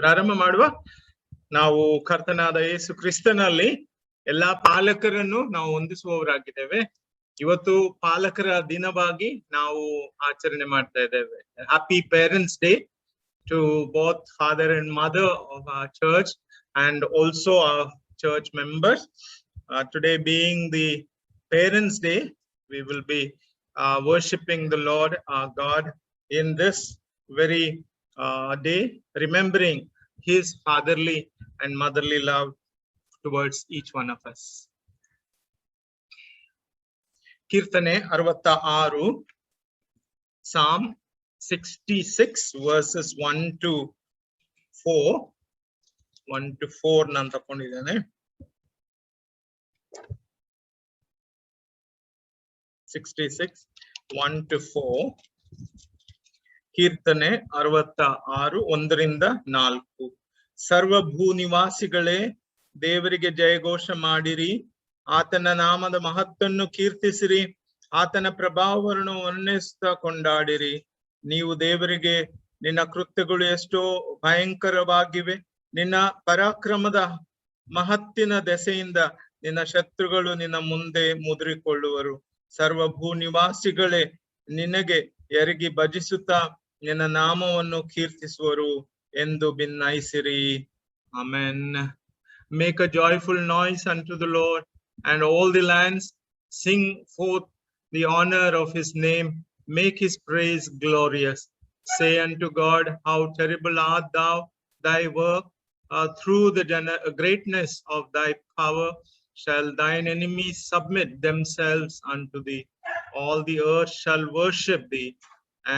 ಪ್ರಾರಂಭ ಮಾಡುವ. ನಾವು ಕರ್ತನಾದ ಯೇಸು ಕ್ರಿಸ್ತನಲ್ಲಿ ಎಲ್ಲಾ ಪಾಲಕರನ್ನು ನಾವು ಹೊಂದಿಸುವವರಾಗಿದ್ದೇವೆ. ಇವತ್ತು ಪಾಲಕರ ದಿನವಾಗಿ ನಾವು ಆಚರಣೆ ಮಾಡ್ತಾ ಇದ್ದೇವೆ. Happy parents day to both father and mother of our church and also our church members. Today being the Parents' Day, we will be worshipping the Lord our God in this very day, remembering his fatherly and motherly love towards each one of us. Kirtane 66, Psalm 66 verses 1 to 4. 1 to 4 ನಾನು ತಕೊಂಡಿದ್ದೇನೆ. 66 1 to 4. ಕೀರ್ತನೆ 66 1ರಿಂದ 4. ಸರ್ವ ಭೂ ನಿವಾಸಿಗಳೇ, ದೇವರಿಗೆ ಜಯಘೋಷ ಮಾಡಿರಿ, ಆತನ ನಾಮದ ಮಹತ್ತನ್ನು ಕೀರ್ತಿಸಿರಿ, ಆತನ ಪ್ರಭಾವವನ್ನು ವರ್ಣಿಸುತ್ತಾ ಕೊಂಡಾಡಿರಿ. ನೀವು ದೇವರಿಗೆ, ನಿನ್ನ ಕೃತ್ಯಗಳು ಎಷ್ಟೋ ಭಯಂಕರವಾಗಿವೆ, ನಿನ್ನ ಪರಾಕ್ರಮದ ಮಹತ್ತಿನ ದೆಸೆಯಿಂದ ನಿನ್ನ ಶತ್ರುಗಳು ನಿನ್ನ ಮುಂದೆ ಮುದುರಿಕೊಳ್ಳುವರು. ಸರ್ವ ಭೂ ನಿವಾಸಿಗಳೇ, ನಿನಗೆ ಎರಗಿ ಭಜಿಸುತ್ತಾ ನಿನ್ನ ನಾಮವನ್ನು ಕೀರ್ತಿಸುವರು ಎಂದು ಭಿನ್ನಯಿಸಿರಿ. Amen. Make a joyful noise unto the Lord, and all the lands sing forth the honor of his name. Make his praise glorious. Say unto God, how terrible art thou, thy work, through the greatness of thy power shall thine enemies submit themselves unto thee. All the earth shall worship thee,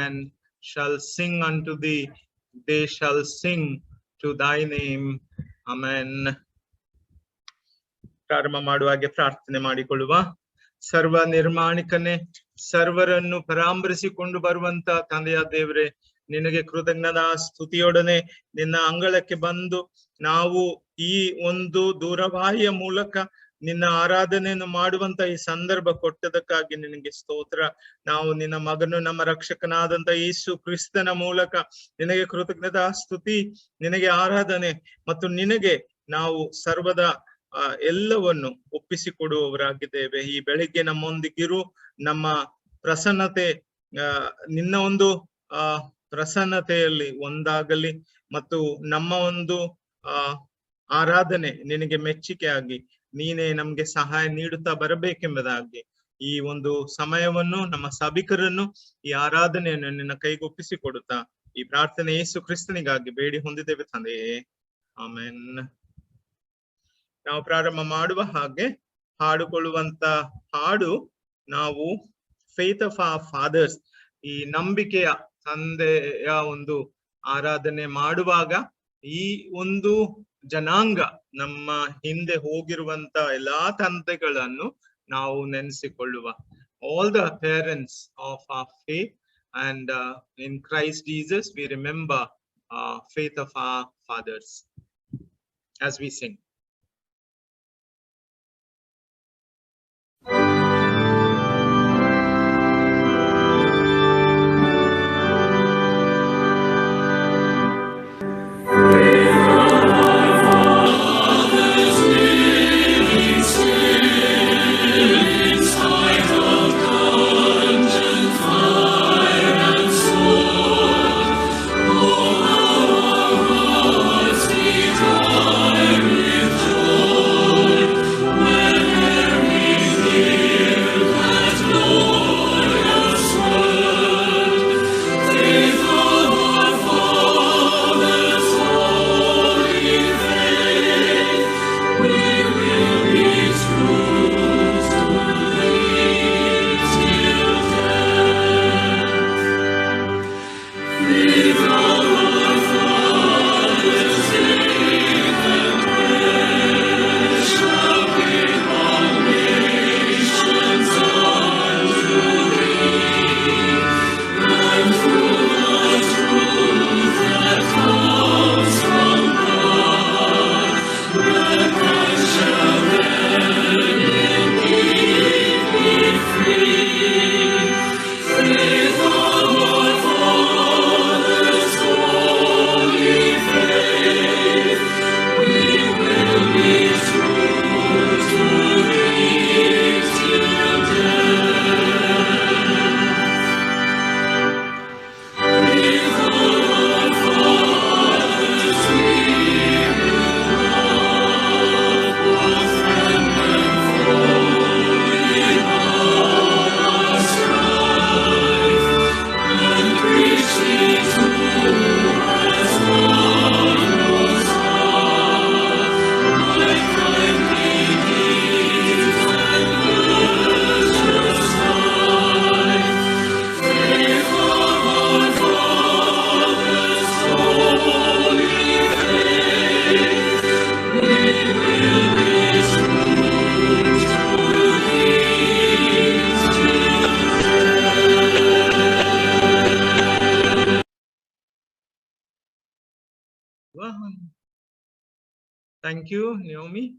and shall sing unto thee. They shall sing to thy name. Amen. ಪ್ರಾರಂಭ ಮಾಡುವಾಗೆ ಪ್ರಾರ್ಥನೆ ಮಾಡಿಕೊಳ್ಳುವ. ಸರ್ವ ನಿರ್ಮಾಣಿಕನೇ, ಸರ್ವರನ್ನು ಪರಾಮರಿಸಿಕೊಂಡು ಬರುವಂತ ತಂದೆಯ ದೇವರೇ, ನಿನಗೆ ಕೃತಜ್ಞತಾ ಸ್ತುತಿಯೊಡನೆ ನಿನ್ನ ಅಂಗಳಕ್ಕೆ ಬಂದು ನಾವು ಈ ಒಂದು ದೂರವಾಹಿಯ ಮೂಲಕ ನಿನ್ನ ಆರಾಧನೆಯನ್ನು ಮಾಡುವಂತ ಈ ಸಂದರ್ಭ ಕೊಟ್ಟದಕ್ಕಾಗಿ ನಿನಗೆ ಸ್ತೋತ್ರ. ನಾವು ನಿನ್ನ ಮಗನು, ನಮ್ಮ ರಕ್ಷಕನಾದಂತ ಯೇಸು ಕ್ರಿಸ್ತನ ಮೂಲಕ ನಿನಗೆ ಕೃತಜ್ಞತಾ ಸ್ತುತಿ, ನಿನಗೆ ಆರಾಧನೆ ಮತ್ತು ನಿನಗೆ ನಾವು ಸರ್ವದ ಎಲ್ಲವನ್ನು ಒಪ್ಪಿಸಿಕೊಡುವವರಾಗಿದ್ದೇವೆ. ಈ ಬೆಳಿಗ್ಗೆ ನಮ್ಮೊಂದಿಗಿರು, ನಮ್ಮ ಪ್ರಸನ್ನತೆ ನಿನ್ನ ಒಂದು ಪ್ರಸನ್ನತೆಯಲ್ಲಿ ಒಂದಾಗಲಿ ಮತ್ತು ನಮ್ಮ ಒಂದು ಆರಾಧನೆ ನಿನಗೆ ಮೆಚ್ಚುಗೆ ಆಗಿ ನೀನೇ ನಮ್ಗೆ ಸಹಾಯ ನೀಡುತ್ತಾ ಬರಬೇಕೆಂಬುದಾಗಿ ಈ ಒಂದು ಸಮಯವನ್ನು, ನಮ್ಮ ಸಭಿಕರನ್ನು, ಈ ಆರಾಧನೆಯನ್ನು ನಿನ್ನ ಕೈಗೊಪ್ಪಿಸಿಕೊಡುತ್ತಾ ಈ ಪ್ರಾರ್ಥನೆ ಯೇಸು ಕ್ರಿಸ್ತನಿಗಾಗಿ ಬೇಡಿ ಹೊಂದಿದ್ದೇವೆ ತಂದೆಯೇ. ಆಮೆನ್. ನಾವು ಪ್ರಾರಂಭ ಮಾಡುವ ಹಾಗೆ ಹಾಡುಕೊಳ್ಳುವಂತ ಹಾಡು ನಾವು ಫೇತ್ ಆಫ್ ಆರ್ ಫಾದರ್ಸ್, ಈ ನಂಬಿಕೆಯ ತಂದೆಯ ಒಂದು ಆರಾಧನೆ ಮಾಡುವಾಗ ಈ ಒಂದು ಜನಾಂಗ, ನಮ್ಮ ಹಿಂದೆ ಹೋಗಿರುವಂತ ಎಲ್ಲಾ ತಂದೆಗಳನ್ನು ನಾವು ನೆನೆಸಿಕೊಳ್ಳುವ. All the parents of our faith and in Christ Jesus we remember faith of our fathers as we sing. Oh, Thank you, Naomi,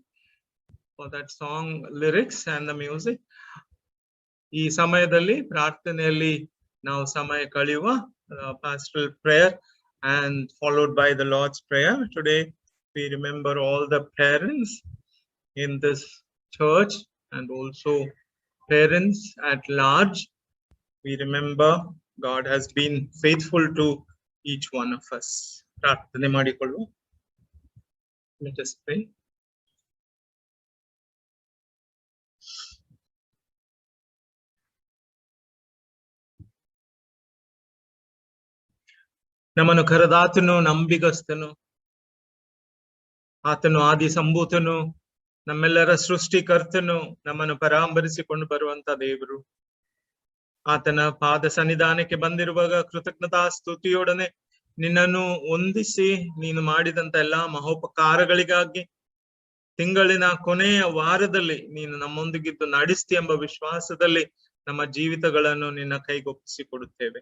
for that song lyrics and the music. ಈ ಸಮಯದಲ್ಲಿ ಪ್ರಾರ್ಥನೆಯಲ್ಲಿ ನಾವು ಸಮಯ ಕಳೆಯುವ pastoral prayer and followed by the Lord's Prayer. Today we remember all the parents in this church and also parents at large. We remember God has been faithful to each one of us. ಪ್ರಾರ್ಥನೆ ಮಾಡಿಕೊಳ್ಳು. Let us pray. ನಮ್ಮನ್ನು ಕರೆದಾತನು ನಂಬಿಗಸ್ತನು, ಆತನು ಆದಿ ಸಂಭೂತನು, ನಮ್ಮೆಲ್ಲರ ಸೃಷ್ಟಿಕರ್ತನು, ನಮ್ಮನ್ನು ಪರಾಂಬರಿಸಿಕೊಂಡು ಬರುವಂತ ದೇವರು. ಆತನ ಪಾದ ಸನ್ನಿಧಾನಕ್ಕೆ ಬಂದಿರುವಾಗ ಕೃತಜ್ಞತಾ ಸ್ತುತಿಯೊಡನೆ ನಿನ್ನನ್ನು ಹೊಂದಿಸಿ ನೀನು ಮಾಡಿದಂತ ಎಲ್ಲಾ ಮಹೋಪಕಾರಗಳಿಗಾಗಿ ತಿಂಗಳಿನ ಕೊನೆಯ ವಾರದಲ್ಲಿ ನೀನು ನಮ್ಮೊಂದಿಗಿದ್ದು ನಡೆಸ್ತಿ ಎಂಬ ವಿಶ್ವಾಸದಲ್ಲಿ ನಮ್ಮ ಜೀವಿತಗಳನ್ನು ನಿನ್ನ ಕೈಗೊಪ್ಪಿಸಿ ಕೊಡುತ್ತೇವೆ.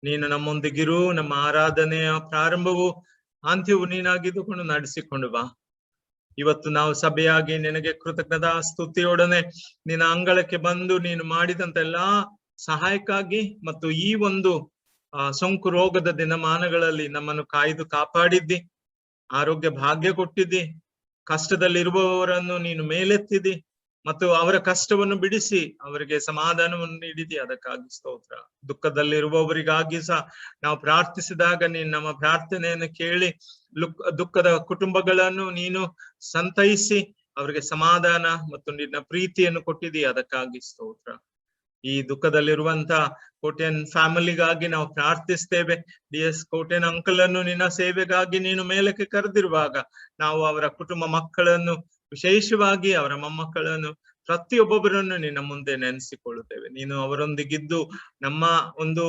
ನೀನು ನಮ್ಮೊಂದಿಗಿರು, ನಮ್ಮ ಆರಾಧನೆಯ ಪ್ರಾರಂಭವು ಅಂತ್ಯವು ನೀನಾಗಿದ್ದುಕೊಂಡು ನಡೆಸಿಕೊಂಡು ಬಾ. ಇವತ್ತು ನಾವು ಸಭೆಯಾಗಿ ನಿನಗೆ ಕೃತಜ್ಞತಾ ಸ್ತುತಿಯೊಡನೆ ನಿನ್ನ ಅಂಗಳಕ್ಕೆ ಬಂದು ನೀನು ಮಾಡಿದಂತ ಎಲ್ಲಾ ಸಹಾಯಕ್ಕಾಗಿ ಮತ್ತು ಈ ಒಂದು ಸೋಂಕು ರೋಗದ ದಿನಮಾನಗಳಲ್ಲಿ ನಮ್ಮನ್ನು ಕಾಯ್ದು ಕಾಪಾಡಿದ್ದಿ, ಆರೋಗ್ಯ ಭಾಗ್ಯ ಕೊಟ್ಟಿದ್ದಿ, ಕಷ್ಟದಲ್ಲಿರುವವರನ್ನು ನೀನು ಮೇಲೆತ್ತಿದ್ದಿ ಮತ್ತು ಅವರ ಕಷ್ಟವನ್ನು ಬಿಡಿಸಿ ಅವರಿಗೆ ಸಮಾಧಾನವನ್ನು ನೀಡಿದಿ. ಅದಕ್ಕಾಗಿ ಸ್ತೋತ್ರ. ದುಃಖದಲ್ಲಿರುವವರಿಗಾಗಿ ಸಹ ನಾವು ಪ್ರಾರ್ಥಿಸಿದಾಗ ನೀನು ನಮ್ಮ ಪ್ರಾರ್ಥನೆಯನ್ನು ಕೇಳಿ ದುಃಖದ ಕುಟುಂಬಗಳನ್ನು ನೀನು ಸಂತೈಸಿ ಅವರಿಗೆ ಸಮಾಧಾನ ಮತ್ತು ನಿನ್ನ ಪ್ರೀತಿಯನ್ನು ಕೊಟ್ಟಿದ್ದೀ. ಅದಕ್ಕಾಗಿ ಸ್ತೋತ್ರ. ಈ ದುಃಖದಲ್ಲಿರುವಂತ ಕೋಟೆನ್ ಫ್ಯಾಮಿಲಿಗಾಗಿ ನಾವು ಪ್ರಾರ್ಥಿಸ್ತೇವೆ. DS ಕೋಟೆನ್ ಅಂಕಲ್ ಅನ್ನು ನಿನ್ನ ಸೇವೆಗಾಗಿ ನೀನು ಮೇಲಕ್ಕೆ ಕರೆದಿರುವಾಗ ನಾವು ಅವರ ಕುಟುಂಬ ಮಕ್ಕಳನ್ನು, ವಿಶೇಷವಾಗಿ ಅವರ ಮೊಮ್ಮಕ್ಕಳನ್ನು, ಪ್ರತಿಯೊಬ್ಬೊಬ್ಬರನ್ನು ನಿನ್ನ ಮುಂದೆ ನೆನೆಸಿಕೊಳ್ಳುತ್ತೇವೆ. ನೀನು ಅವರೊಂದಿಗಿದ್ದು ನಮ್ಮ ಒಂದು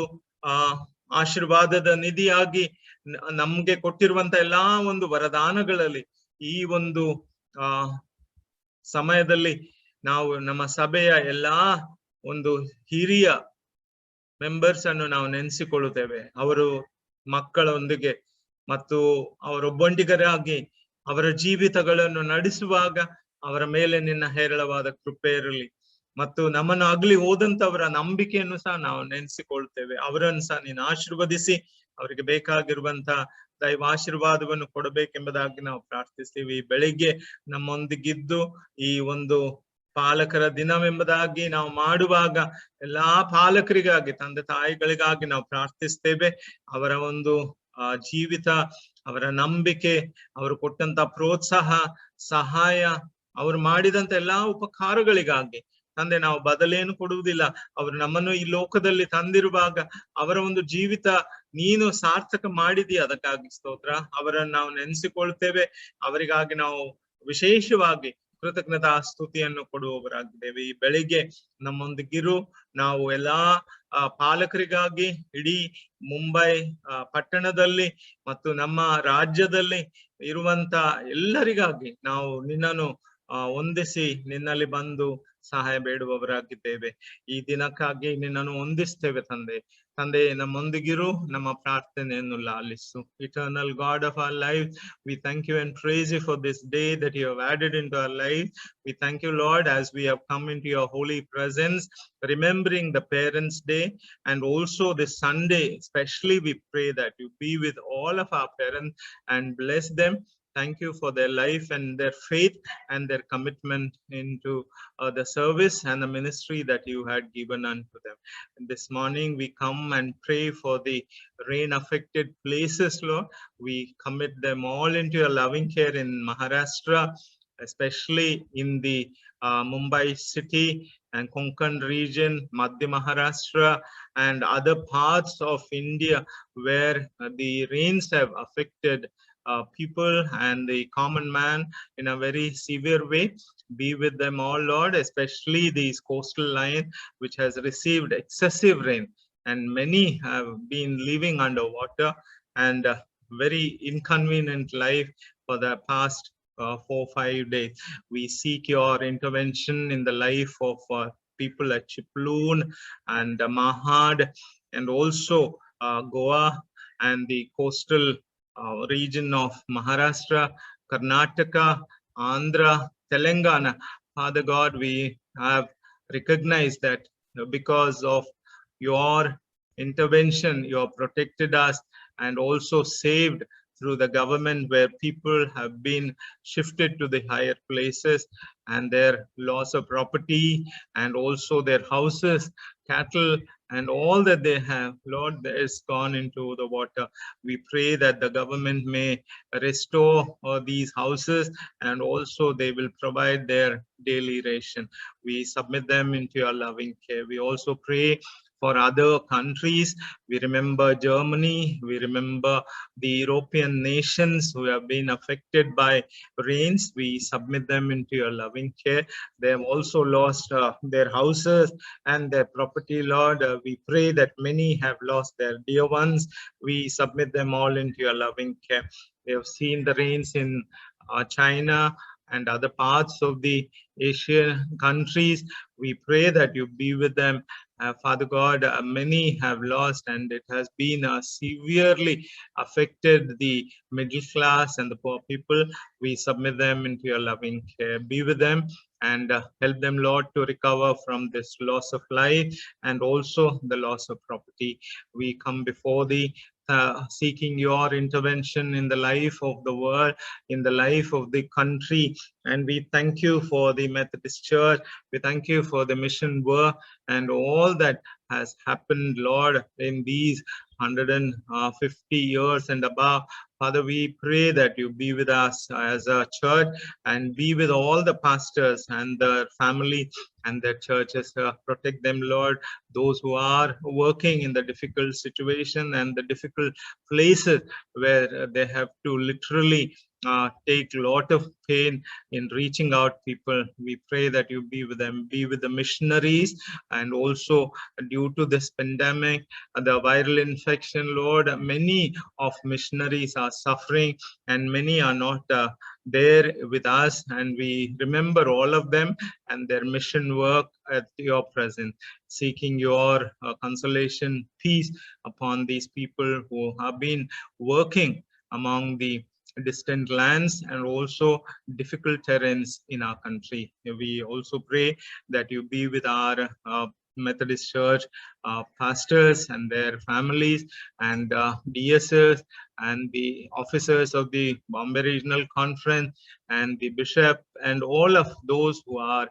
ಆಶೀರ್ವಾದದ ನಿಧಿಯಾಗಿ ನಮ್ಗೆ ಕೊಟ್ಟಿರುವಂತ ಎಲ್ಲಾ ಒಂದು ವರದಾನಗಳಲ್ಲಿ ಈ ಒಂದು ಸಮಯದಲ್ಲಿ ನಾವು ನಮ್ಮ ಸಭೆಯ ಎಲ್ಲಾ ಒಂದು ಹಿರಿಯ ಮೆಂಬರ್ಸ್ ಅನ್ನು ನಾವು ನೆನೆಸಿಕೊಳ್ಳುತ್ತೇವೆ. ಅವರು ಮಕ್ಕಳೊಂದಿಗೆ ಮತ್ತು ಅವರೊಬ್ಬೊಂದಿಗರಾಗಿ ಅವರ ಜೀವಿತಗಳನ್ನು ನಡೆಸುವಾಗ ಅವರ ಮೇಲೆ ನಿನ್ನ ಹೇರಳವಾದ ಕೃಪೆ ಇರಲಿ. ಮತ್ತು ನಮ್ಮನ್ನು ಅಗಲಿ ಹೋದಂತವರ ನಂಬಿಕೆಯನ್ನು ಸಹ ನಾವು ನೆನೆಸಿಕೊಳ್ತೇವೆ. ಅವರನ್ನು ಸಹ ನೀನು ಆಶೀರ್ವದಿಸಿ ಅವರಿಗೆ ಬೇಕಾಗಿರುವಂತ ದೈವಾಶೀರ್ವಾದವನ್ನು ಕೊಡಬೇಕೆಂಬುದಾಗಿ ನಾವು ಪ್ರಾರ್ಥಿಸ್ತೀವಿ. ಬೆಳಿಗ್ಗೆ ನಮ್ಮೊಂದಿಗಿದ್ದು ಈ ಒಂದು ಪಾಲಕರ ದಿನವೆಂಬುದಾಗಿ ನಾವು ಮಾಡುವಾಗ ಎಲ್ಲಾ ಪಾಲಕರಿಗಾಗಿ, ತಂದೆ ತಾಯಿಗಳಿಗಾಗಿ ನಾವು ಪ್ರಾರ್ಥಿಸ್ತೇವೆ. ಅವರ ಒಂದು ಜೀವಿತ, ಅವರ ನಂಬಿಕೆ, ಅವರು ಕೊಟ್ಟಂತ ಪ್ರೋತ್ಸಾಹ, ಸಹಾಯ, ಅವರು ಮಾಡಿದಂತ ಎಲ್ಲಾ ಉಪಕಾರಗಳಿಗಾಗಿ ತಂದೆ ನಾವು ಬದಲೇನು ಕೊಡುವುದಿಲ್ಲ. ಅವರು ನಮ್ಮನ್ನು ಈ ಲೋಕದಲ್ಲಿ ತಂದಿರುವಾಗ ಅವರ ಒಂದು ಜೀವಿತ ನೀನು ಸಾರ್ಥಕ ಮಾಡಿದಿ. ಅದಕ್ಕಾಗಿ ಸ್ತೋತ್ರ. ಅವರನ್ನು ನಾವು ನೆನೆಸಿಕೊಳ್ತೇವೆ. ಅವರಿಗಾಗಿ ನಾವು ವಿಶೇಷವಾಗಿ ಕೃತಜ್ಞತಾ ಸ್ತುತಿಯನ್ನು ಕೊಡುವವರಾಗಿದ್ದೇವೆ. ಈ ಬೆಳಿಗ್ಗೆ ನಮ್ಮೊಂದಿಗಿರು. ನಾವು ಎಲ್ಲಾ ಪಾಲಕರಿಗಾಗಿ, ಇಡೀ ಮುಂಬೈ ಪಟ್ಟಣದಲ್ಲಿ ಮತ್ತು ನಮ್ಮ ರಾಜ್ಯದಲ್ಲಿ ಇರುವಂತ ಎಲ್ಲರಿಗಾಗಿ ನಾವು ನಿನ್ನನ್ನು ಹೊಂದಿಸಿ ನಿನ್ನಲ್ಲಿ ಬಂದು ಸಹಾಯ ಬೇಡುವವರಾಗಿದ್ದೇವೆ. ಈ ದಿನಕ್ಕಾಗಿ ನಿನ್ನನ್ನು ಹೊಂದಿಸ್ತೇವೆ ತಂದೆ. ತಂದೆ ನಮ್ಮೊಂದಿಗಿರು, ನಮ್ಮ ಪ್ರಾರ್ಥನೆಯನ್ನು ಲಾಲಿಸು. Eternal God of our life, we thank you and praise you for this day that you have added into our life. We thank you, Lord, as we have come into your holy presence, remembering the Parents' Day and also this Sunday. Especially we pray that you be with all of our parents and bless them. Thank you for their life and their faith and their commitment into the service and the ministry that you had given unto them. And this morning we come and pray for the rain affected places, Lord. We commit them all into your loving care in Maharashtra, especially in the Mumbai city and Konkan region, Madhya Maharashtra and other parts of India where the rains have affected people and the common man in a very severe way. Be with them all, Lord, especially these coastal line which has received excessive rain and many have been living underwater and very inconvenient life for the past 4-5 days. We seek your intervention in the life of people at Chiploon and Mahad and also Goa and the coastal region of Maharashtra, Karnataka, Andhra, Telangana. Father God, we have recognized that because of your intervention, you have protected us and also saved through the government, where people have been shifted to the higher places and their loss of property and also their houses, cattle, and all that they have, Lord, is gone into the water. We pray that the government may restore these houses and also they will provide their daily ration. We submit them into your loving care. We also pray for other countries. We remember Germany. We remember the European nations who have been affected by rains. We submit them into your loving care. They have also lost their houses and their property, Lord. We pray that many have lost their dear ones. We submit them all into your loving care. We have seen the rains in China and other parts of the Asian countries. We pray that you be with them. Father God, many have lost, and it has been severely affected the middle class and the poor people. We submit them into your loving care. Be with them and help them, Lord, to recover from this loss of life and also the loss of property. We come before thee, seeking your intervention in the life of the world, in the life of the country. And we thank you for the Methodist Church. We thank you for the mission work and all that has happened, Lord, in these 150 years and above. Father, we pray that you be with us as a church and be with all the pastors and their family and their churches. Protect them, Lord, those who are working in the difficult situation and the difficult places where they have to literally take a lot of pain in reaching out people. We pray that you be with them, be with the missionaries, and also due to this pandemic, the viral infection, Lord, many of missionaries are suffering and many are not there with us, and we remember all of them and their mission work at your presence, seeking your consolation, peace upon these people who have been working among the distant lands and also difficult terrains in our country. We also pray that you be with our Methodist Church pastors and their families and DSs and the officers of the Bombay Regional Conference and the bishop and all of those who are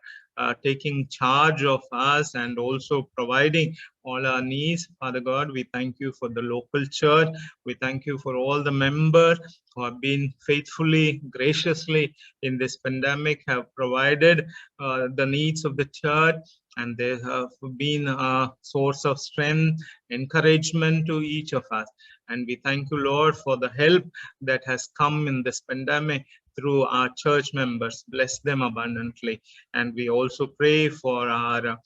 taking charge of us and also providing all our needs. Father God, we thank you for the local church. We thank you for all the members who have been faithfully, graciously in this pandemic, have provided the needs of the church, and they have been a source of strength, encouragement to each of us. And we thank you, Lord, for the help that has come in this pandemic through our church members. Bless them abundantly. And we also pray for our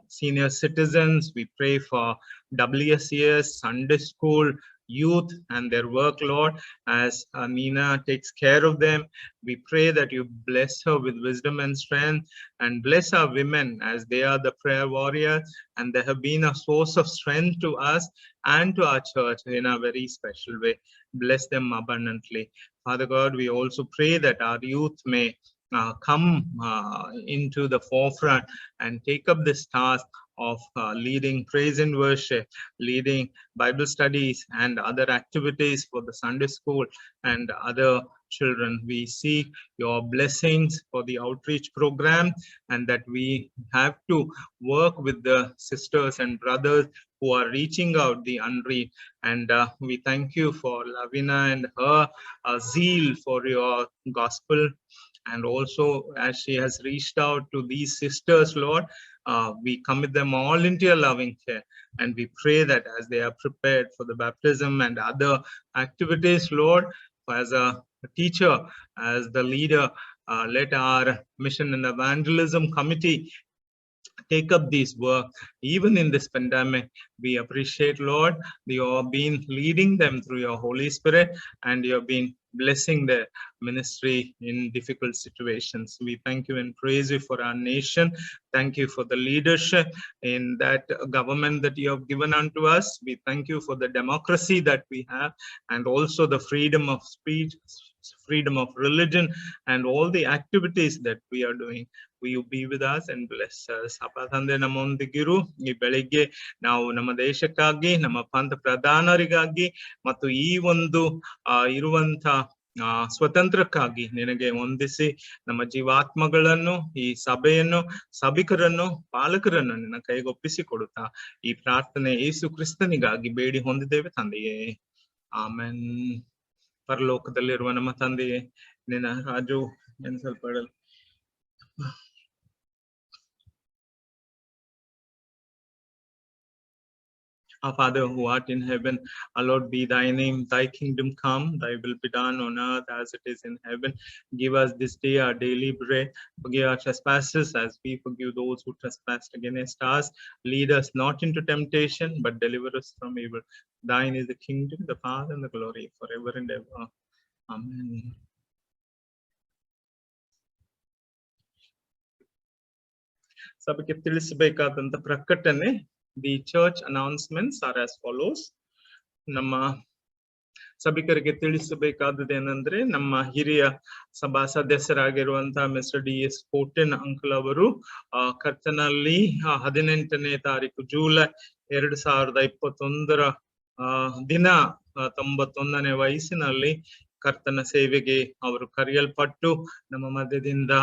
senior citizens. We pray for WSCS, Sunday school, youth and their work, Lord, as Nina takes care of them. We pray that you bless her with wisdom and strength, and bless our women as they are the prayer warriors, and they have been a source of strength to us and to our church in a very special way. Bless them abundantly. Father God, we also pray that our youth may come into the forefront and take up this task of leading praise and worship, leading Bible studies and other activities for the Sunday school and other children. We seek your blessings for the outreach program, and that we have to work with the sisters and brothers who are reaching out the unreached. And we thank you for Lavina and her zeal for your gospel. And also, as she has reached out to these sisters, Lord, we commit them all into your loving care. And we pray that as they are prepared for the baptism and other activities, Lord, as a teacher, as the leader, let our mission and evangelism committee take up these work even in this pandemic. We appreciate, Lord, you have been leading them through your Holy Spirit, and you have been blessing their ministry in difficult situations. We thank you and praise you for our nation. Thank you for the leadership in that government that you have given unto us. We thank you for the democracy that we have, and also the freedom of speech, freedom of religion, and all the activities that we are doing. Will you be with us and bless us? ಅಪ್ಪ ತಂದೆ ನಮ್ಮೊಂದಿಗಿರು. ಈ ಬೆಳಿಗ್ಗೆ ನಾವು ನಮ್ಮ ದೇಶಕ್ಕಾಗಿ, ನಮ್ಮ ಪಂಥ ಪ್ರಧಾನರಿಗಾಗಿ ಮತ್ತು ಈ ಒಂದು ಇರುವಂತ ಸ್ವತಂತ್ರಕ್ಕಾಗಿ ನಿನಗೆ ವಂದಿಸಿ, ನಮ್ಮ ಜೀವಾತ್ಮಗಳನ್ನು, ಈ ಸಭೆಯನ್ನು, ಸಭಿಕರನ್ನು, ಪಾಲಕರನ್ನು ನಿನ್ನ ಕೈಗೊಪ್ಪಿಸಿ ಕೊಡುತ್ತಾ ಈ ಪ್ರಾರ್ಥನೆ ಯೇಸು ಕ್ರಿಸ್ತನಿಗಾಗಿ ಬೇಡಿ ಹೊಂದಿದ್ದೇವೆ ತಂದೆಯೇ, ಆಮೆನ್. ಪರಲೋಕದಲ್ಲಿರುವ ನಮ್ಮ ತಂದೆಯೇ, ನಿನ್ನ Raju ಎನಿಸಲ್ಪಡಲು. Our Father who art in heaven, hallowed be thy name. Thy kingdom come, thy will be done on earth as it is in heaven. Give us this day our daily bread. Forgive our trespasses as we forgive those who trespass against us. Lead us not into temptation, but deliver us from evil. Thine is the kingdom, the power, and the glory forever and ever. Amen. ಸಭೆಗೆ ತಿಳಿಸಬೇಕಾದಂತ ಪ್ರಕಟಣೆ. The church announcements are as follows. ನಮ್ಮ ಸಭಿಕರಿಗೆ ತಿಳಿಸಬೇಕಾದದ್ದು ಏನಂದ್ರೆ, ನಮ್ಮ ಹಿರಿಯ ಸಭಾ ಸದಸ್ಯರಾಗಿರುವಂತಹ mister DS ಕೋಟೆನ್ uncle ಅವರು ಕರ್ತನಲ್ಲಿ 18ನೇ ತಾರೀಕು ಜುಲೈ 2021 ದಿನ 91ನೇ ವಯಸ್ಸಿನಲ್ಲಿ ಕರ್ತನ ಸೇವೆಗೆ ಅವರು ಕರೆಯಲ್ಪಟ್ಟು ನಮ್ಮ ಮಧ್ಯದಿಂದ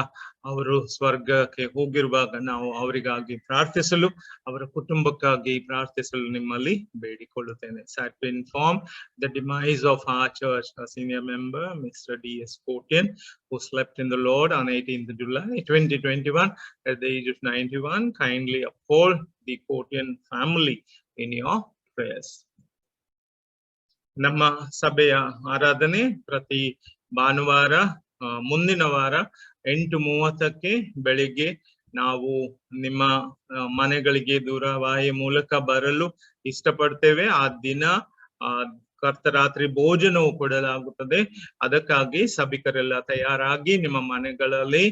ಅವರು ಸ್ವರ್ಗಕ್ಕೆ ಹೋಗಿರುವಾಗ ನಾವು ಅವರಿಗಾಗಿ ಪ್ರಾರ್ಥಿಸಲು, ಅವರ ಕುಟುಂಬಕ್ಕಾಗಿ ಪ್ರಾರ್ಥಿಸಲು ನಿಮ್ಮಲ್ಲಿ ಬೇಡಿಕೊಳ್ಳುತ್ತೇನೆ. Sad to inform the demise of our church, a senior member, Mr. DS Kotian, who slept in the Lord on 18th July 2021 at the age of 91. Kindly uphold the Kotian family in your prayers. ನಮ್ಮ ಸಭೆಯ ಆರಾಧನೆ ಪ್ರತಿ ಭಾನುವಾರ, ಮುಂದಿನ ವಾರ 8:30ಕ್ಕೆ ಬೆಳಿಗ್ಗೆ ನಾವು ನಿಮ್ಮ ಮನೆಗಳಿಗೆ ದೂರವಾಹಿ ಮೂಲಕ ಬರಲು ಇಷ್ಟಪಡ್ತೇವೆ. ಆ ದಿನ ಕರ್ತರಾತ್ರಿ ಭೋಜನವು ಕೊಡಲಾಗುತ್ತದೆ. ಅದಕ್ಕಾಗಿ ಸಭಿಕರೆಲ್ಲ ತಯಾರಾಗಿ ನಿಮ್ಮ ಮನೆಗಳಲ್ಲಿ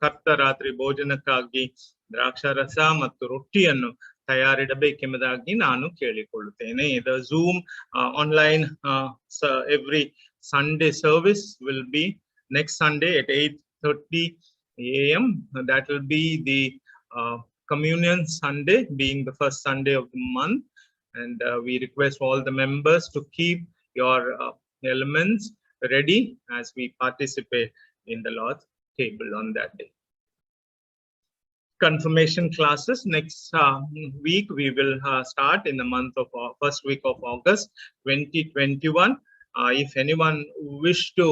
ಕರ್ತರಾತ್ರಿ ಭೋಜನಕ್ಕಾಗಿ ದ್ರಾಕ್ಷಾರಸ ಮತ್ತು ರೊಟ್ಟಿಯನ್ನು ತಯಾರಿಡಬೇಕೆಂಬುದಾಗಿ ನಾನು ಕೇಳಿಕೊಳ್ಳುತ್ತೇನೆ. The Zoom online every Sunday service will be next Sunday at 8:30 a.m. That will be the communion Sunday, being the first Sunday of the month, and we request all the members to keep your elements ready as we participate in the Lord's table on that day. Confirmation classes next week we will start in the month of first week of August 2021. If anyone wish to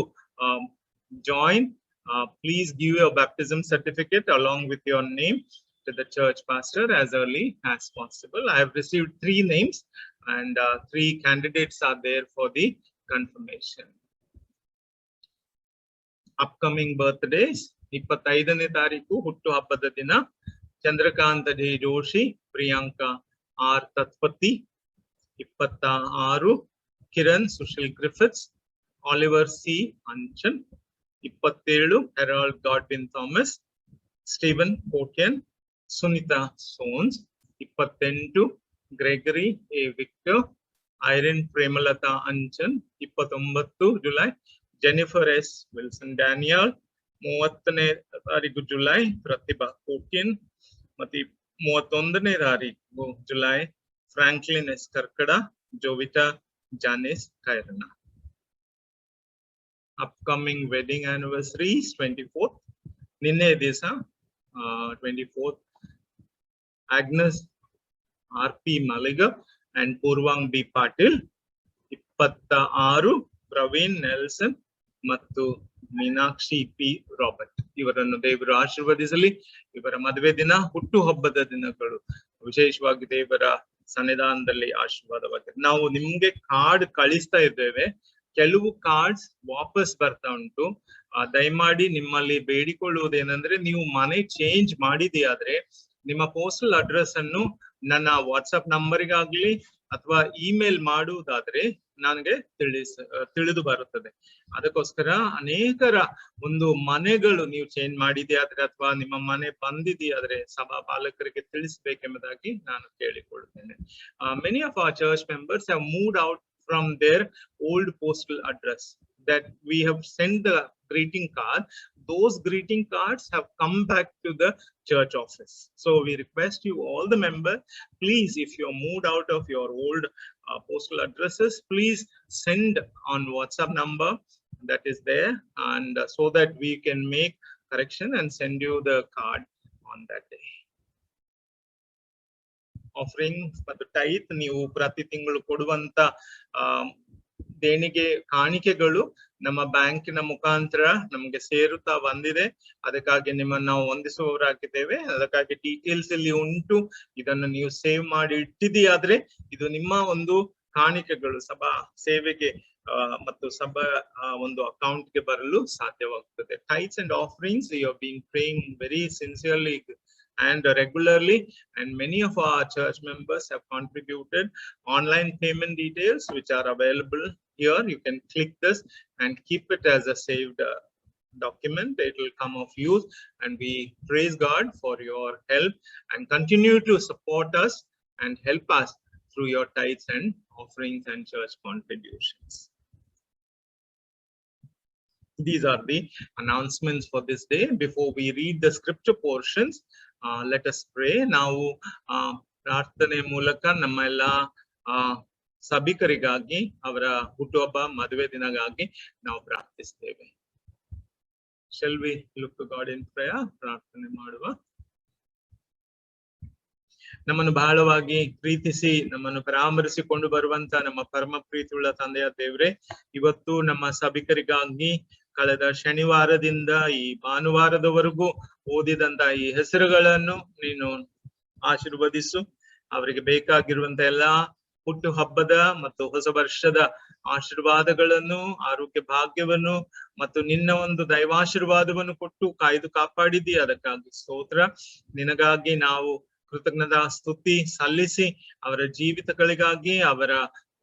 join, please give your baptism certificate along with your name to the church pastor as early as possible. I have received 3 names and 3 candidates are there for the confirmation. Upcoming birthdays. 25ನೇ ತಾರೀಕು ಹುಟ್ಟು ಹಬ್ಬದ ದಿನ Chandrakanta G Joshi, Priyanka R Tatpati. 26 Kiran Sushil Griffiths, Oliver C Anchan. 27 Harold Godwin Thomas, Steven Kotian, Sunita Soans. 28 Gregory A Victor, Irene Premalatha Anchan. 29 July Jennifer S Wilson Daniel. 30ನೇ ತಾರೀಕು July Pratibha Kotian. ಮತ್ತೆ 31ನೇ ತಾರೀಕು July Franklin S Karkada, Jovita Janis Kairana. Upcoming wedding anniversaries 24th ನಿನ್ನೆ ದಿವಸ 24th Agnes RP Maliga and Purvang B Patil. 26 Praveen Nelson ಮತ್ತು Meenakshi P Robert. ಇವರನ್ನು ದೇವರು ಆಶೀರ್ವದಿಸಲಿ. ಇವರ ಮದುವೆ ದಿನ, ಹುಟ್ಟು ಹಬ್ಬದ ದಿನಗಳು ವಿಶೇಷವಾಗಿ ದೇವರ ಸನ್ನಿಧಾನದಲ್ಲಿ ಆಶೀರ್ವಾದವಾಗಿದೆ. ನಾವು ನಿಮ್ಗೆ ಕಾರ್ಡ್ ಕಳಿಸ್ತಾ ಇದ್ದೇವೆ. ಕೆಲವು ಕಾರ್ಡ್ಸ್ ವಾಪಸ್ ಬರ್ತಾ ಉಂಟು. ದಯಮಾಡಿ ನಿಮ್ಮಲ್ಲಿ ಬೇಡಿಕೊಳ್ಳುವುದೇನೆಂದ್ರೆ, ನೀವು ಮನೆ ಚೇಂಜ್ ಮಾಡಿದೆಯಾದ್ರೆ ನಿಮ್ಮ ಪೋಸ್ಟಲ್ ಅಡ್ರೆಸ್ ಅನ್ನು ನನ್ನ ವಾಟ್ಸ್ಆಪ್ ನಂಬರ್ಗಾಗ್ಲಿ ಅಥವಾ ಇಮೇಲ್ ಮಾಡುವುದಾದ್ರೆ ನನಗೆ ತಿಳಿದು ಬರುತ್ತದೆ. ಅದಕ್ಕೋಸ್ಕರ ಅನೇಕರ ಒಂದು ಮನೆಗಳು ನೀವು ಚೇಂಜ್ ಮಾಡಿದೆಯಾದ್ರೆ ಅಥವಾ ನಿಮ್ಮ ಮನೆ ಬಂದಿದೆಯಾದ್ರೆ ಸಭಾ ಪಾಲಕರಿಗೆ ತಿಳಿಸಬೇಕೆಂಬುದಾಗಿ ನಾನು ಕೇಳಿಕೊಳ್ಳುತ್ತೇನೆ. Many of our church members have moved out from their old postal address that we have sent the greeting card. Those greeting cards have come back to the church office. So we request you, all the members, please, if you are moved out of your old postal addresses, please send on WhatsApp number that is there, and so that we can make correction and send you the card on that day. Offering ಮತ್ತು ಟೈತ್, ನೀವು ಪ್ರತಿ ತಿಂಗಳು ಕೊಡುವಂತ ದೇಣಿಗೆ ಕಾಣಿಕೆಗಳು ನಮ್ಮ ಬ್ಯಾಂಕಿನ ಮುಖಾಂತರ ನಮಗೆ ಸೇರುತ್ತಾ ಬಂದಿದೆ. ಅದಕ್ಕಾಗಿ ನಿಮ್ಮನ್ನು ನಾವು ವಂದಿಸುವವರಾಗಿದ್ದೇವೆ. ಅದಕ್ಕಾಗಿ ಡೀಟೇಲ್ಸ್ ಇಲ್ಲಿ ಉಂಟು. ಇದನ್ನು ನೀವು ಸೇವ್ ಮಾಡಿ ಇಟ್ಟಿದೆಯಾದ್ರೆ ಇದು ನಿಮ್ಮ ಒಂದು ಕಾಣಿಕೆಗಳು ಸಭಾ ಸೇವೆಗೆ ಮತ್ತು ಸಭಾ ಒಂದು ಅಕೌಂಟ್ ಗೆ ಬರಲು ಸಾಧ್ಯವಾಗುತ್ತದೆ. Tithes and offerings, we have been praying very sincerely and regularly, and many of our church members have contributed. Online payment details which are available here, you can click this and keep it as a saved document. It will come of use, and we praise God for your help, and continue to support us and help us through your tithes and offerings and church contributions. These are the announcements for this day. Before we read the scripture portions, let us pray. ನಾವು ಪ್ರಾರ್ಥನೆ ಮೂಲಕ ನಮ್ಮ ಎಲ್ಲ ಸಭಿಕರಿಗಾಗಿ, ಅವರ ಹುಟ್ಟುಹಬ್ಬ ಮದುವೆ ದಿನಗಾಗಿ ನಾವು ಪ್ರಾರ್ಥಿಸ್ತೇವೆ. Shall we look to God in prayer? ಪ್ರಾರ್ಥನೆ ಮಾಡುವ. ನಮ್ಮನ್ನು ಬಹಳವಾಗಿ ಪ್ರೀತಿಸಿ ನಮ್ಮನ್ನು ಪರಾಮರಿಸಿಕೊಂಡು ಬರುವಂತ ನಮ್ಮ ಪರಮ ಪ್ರೀತಿಯುಳ್ಳ ತಂದೆಯ ದೇವ್ರೆ, ಇವತ್ತು ನಮ್ಮ ಸಭಿಕರಿಗಾಗಿ ಕಳೆದ ಶನಿವಾರದಿಂದ ಈ ಭಾನುವಾರದವರೆಗೂ ಓದಿದಂತ ಈ ಹೆಸರುಗಳನ್ನು ನೀನು ಆಶೀರ್ವದಿಸು. ಅವರಿಗೆ ಬೇಕಾಗಿರುವಂತ ಎಲ್ಲಾ ಹುಟ್ಟು ಹಬ್ಬದ ಮತ್ತು ಹೊಸ ವರ್ಷದ ಆಶೀರ್ವಾದಗಳನ್ನು, ಆರೋಗ್ಯ ಭಾಗ್ಯವನ್ನು ಮತ್ತು ನಿನ್ನ ಒಂದು ದೈವಾಶೀರ್ವಾದವನ್ನು ಕೊಟ್ಟು ಕಾಯ್ದು ಕಾಪಾಡಿದಿ. ಅದಕ್ಕಾಗಿ ಸ್ತೋತ್ರ. ನಿನಗಾಗಿ ನಾವು ಕೃತಜ್ಞತಾ ಸ್ತುತಿ ಸಲ್ಲಿಸಿ ಅವರ ಜೀವಿತಗಳಿಗಾಗಿ, ಅವರ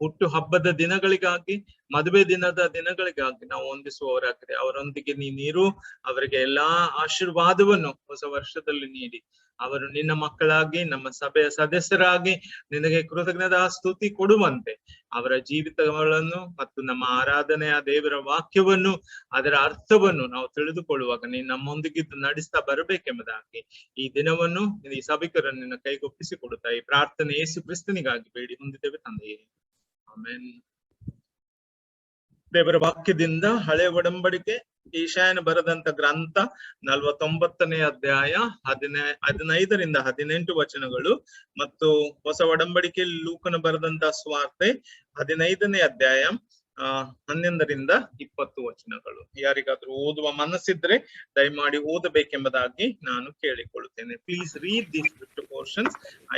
ಹುಟ್ಟು ಹಬ್ಬದ ದಿನಗಳಿಗಾಗಿ, ಮದುವೆ ದಿನದ ದಿನಗಳಿಗಾಗಿ ನಾವು ಹೊಂದಿಸುವವರಾಗಿದೆ. ಅವರೊಂದಿಗೆ ನೀರು ಅವರಿಗೆ ಎಲ್ಲಾ ಆಶೀರ್ವಾದವನ್ನು ಹೊಸ ವರ್ಷದಲ್ಲಿ ನೀಡಿ ಅವರು ನಿನ್ನ ಮಕ್ಕಳಾಗಿ, ನಮ್ಮ ಸಭೆಯ ಸದಸ್ಯರಾಗಿ ನಿನಗೆ ಕೃತಜ್ಞತಾ ಸ್ತುತಿ ಕೊಡುವಂತೆ ಅವರ ಜೀವಿತಗಳನ್ನು ಮತ್ತು ನಮ್ಮ ಆರಾಧನೆಯ ದೇವರ ವಾಕ್ಯವನ್ನು, ಅದರ ಅರ್ಥವನ್ನು ನಾವು ತಿಳಿದುಕೊಳ್ಳುವಾಗ ನೀನು ನಮ್ಮೊಂದಿಗಿದ್ದು ನಡೆಸ್ತಾ ಬರಬೇಕೆಂಬುದಾಗಿ ಈ ದಿನವನ್ನು ಈ ಸಭಿಕರನ್ನು ನಿನ್ನ ಕೈಗೊಪ್ಪಿಸಿಕೊಡುತ್ತಾ ಈ ಪ್ರಾರ್ಥನೆ ಯೇಸು ಕ್ರಿಸ್ತನಿಗಾಗಿ ಬೇಡಿ ಹೊಂದಿದ್ದೇವೆ ತಂದೆಯೇ, ಆಮೆನ್. ದೇವರ ವಾಕ್ಯದಿಂದ ಹಳೆ ಒಡಂಬಡಿಕೆ ಈಶಾಯನ ಬರೆದಂತ ಗ್ರಂಥ 49ನೇ ಅಧ್ಯಾಯ 15ರಿಂದ 18 ವಚನಗಳು ಮತ್ತು ಹೊಸ ಒಡಂಬಡಿಕೆಯಲ್ಲಿ ಲೂಕನ ಬರೆದಂತ ಸ್ವಾರ್ತೆ 15ನೇ ಅಧ್ಯಾಯ 11ರಿಂದ 20 ವಚನಗಳು. ಯಾರಿಗಾದ್ರೂ ಓದುವ ಮನಸ್ಸಿದ್ರೆ ದಯಮಾಡಿ ಓದಬೇಕೆಂಬುದಾಗಿ ನಾನು ಕೇಳಿಕೊಳ್ಳುತ್ತೇನೆ. Please read the scripture portions.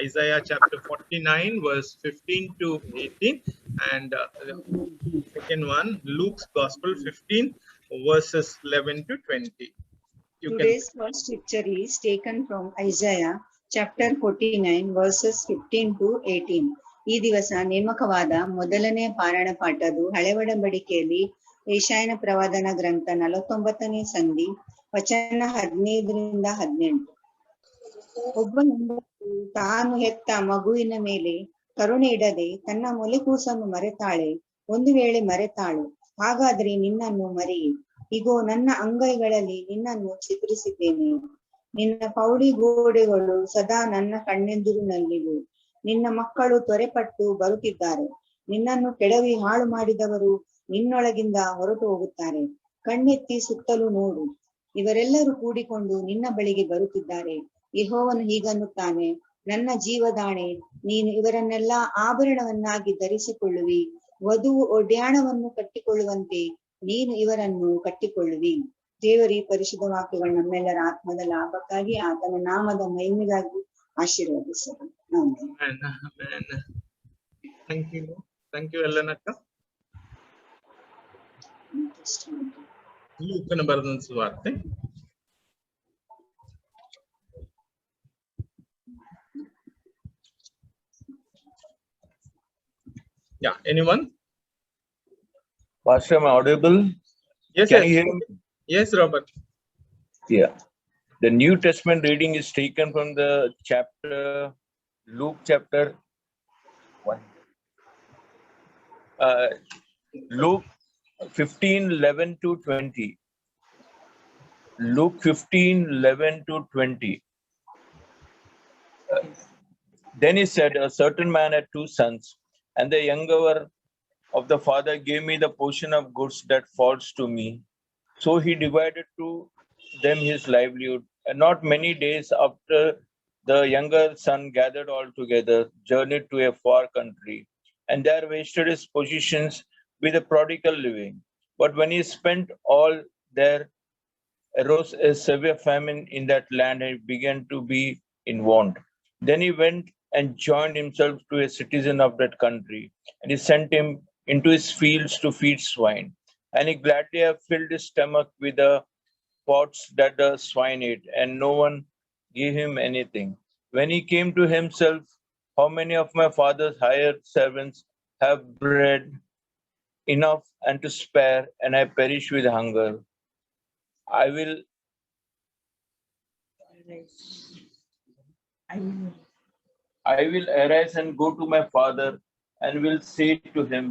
Isaiah chapter 49 verse 15 to 18 and second one Luke's Gospel 15 verses 11 to 20. Today's first scripture is taken from Isaiah chapter 49 verses 15 to 18. ಈ ದಿವಸ ನೇಮಕವಾದ ಮೊದಲನೇ ಪಾರಾಯಣ ಪಾಠದು ಹಳೆ ಒಡಂಬಡಿಕೆಯಲ್ಲಿ ಯೆಶಾಯನ ಪ್ರವಾದನ ಗ್ರಂಥ 49ನೇ ಸಂಧಿ ವಚನ 15ರಿಂದ 18. ಒಬ್ಬ ಹೆಂಡತಿ ತಾನು ಹೆತ್ತ ಮಗುವಿನ ಮೇಲೆ ಕರುಣೆ ಇಡದೆ ತನ್ನ ಮೊಲೆಕೂಸನ್ನು ಮರೆತಾಳೆ. ಒಂದು ವೇಳೆ ಮರೆತಾಳು, ಹಾಗಾದ್ರೆ ನಿನ್ನನ್ನು ಮರೆಯಿ. ಇಗೋ ನನ್ನ ಅಂಗೈಗಳಲ್ಲಿ ನಿನ್ನನ್ನು ಚಿತ್ರಿಸಿದ್ದೇನೆ. ನಿನ್ನ ಪೌಳಿ ಗೋಡೆಗಳು ಸದಾ ನನ್ನ ಕಣ್ಣೆದುರಿನಲ್ಲಿವೆ. ನಿನ್ನ ಮಕ್ಕಳು ತ್ವರೆಪಟ್ಟು ಬರುತ್ತಿದ್ದಾರೆ. ನಿನ್ನನ್ನು ಕೆಡವಿ ಹಾಳು ಮಾಡಿದವರು ನಿನ್ನೊಳಗಿಂದ ಹೊರಟು ಹೋಗುತ್ತಾರೆ. ಕಣ್ಣೆತ್ತಿ ಸುತ್ತಲೂ ನೋಡು, ಇವರೆಲ್ಲರೂ ಕೂಡಿಕೊಂಡು ನಿನ್ನ ಬಳಿಗೆ ಬರುತ್ತಿದ್ದಾರೆ. ಯೆಹೋವನು ಹೀಗನ್ನುತ್ತಾನೆ, ನನ್ನ ಜೀವದಾಣೆ, ನೀನು ಇವರನ್ನೆಲ್ಲಾ ಆಭರಣವನ್ನಾಗಿ ಧರಿಸಿಕೊಳ್ಳುವಿ. ವಧುವು ಒಡ್ಯಾಣವನ್ನು ಕಟ್ಟಿಕೊಳ್ಳುವಂತೆ ನೀನು ಇವರನ್ನು ಕಟ್ಟಿಕೊಳ್ಳುವಿ. ದೇವರಿ ಪರಿಶುದ್ಧ ವಾಕ್ಯಗಳು ನಮ್ಮೆಲ್ಲರ ಆತ್ಮದ ಲಾಭಕ್ಕಾಗಿ ಆತನ ನಾಮದ ಮಹಿಮೆಗಾಗಿ ಆಶೀರ್ವದಿಸಲು. Thank you ಎಲ್ಲನಕ್ಕ. ಲೂಕನ ಬರೆದ ಸುವಾರ್ತೆ Yeah, anyone? Pastor, am I audible? Yes, Can yes. you hear me? Yes, Robert. Yeah. The New Testament reading is taken from the chapter, Luke chapter 1. Luke 15:11 to 20. Luke 15:11 to 20. Then he said, a certain man had 2 sons, and the younger of the father gave me the portion of goods that falls to me. So he divided to them his livelihood. And not many days after, the younger son gathered all together, journeyed to a far country, and there wasted his possessions with a prodigal living. But when he spent all, there arose a severe famine in that land, and he began to be in want. Then he went and joined himself to a citizen of that country, and he sent him into his fields to feed swine. And he gladly have filled his stomach with the pots that the swine ate, and no one gave him anything. When he came to himself, how many of my father's hired servants have bread enough and to spare, and I perish with hunger? I will arise and go to my father, and will say to him,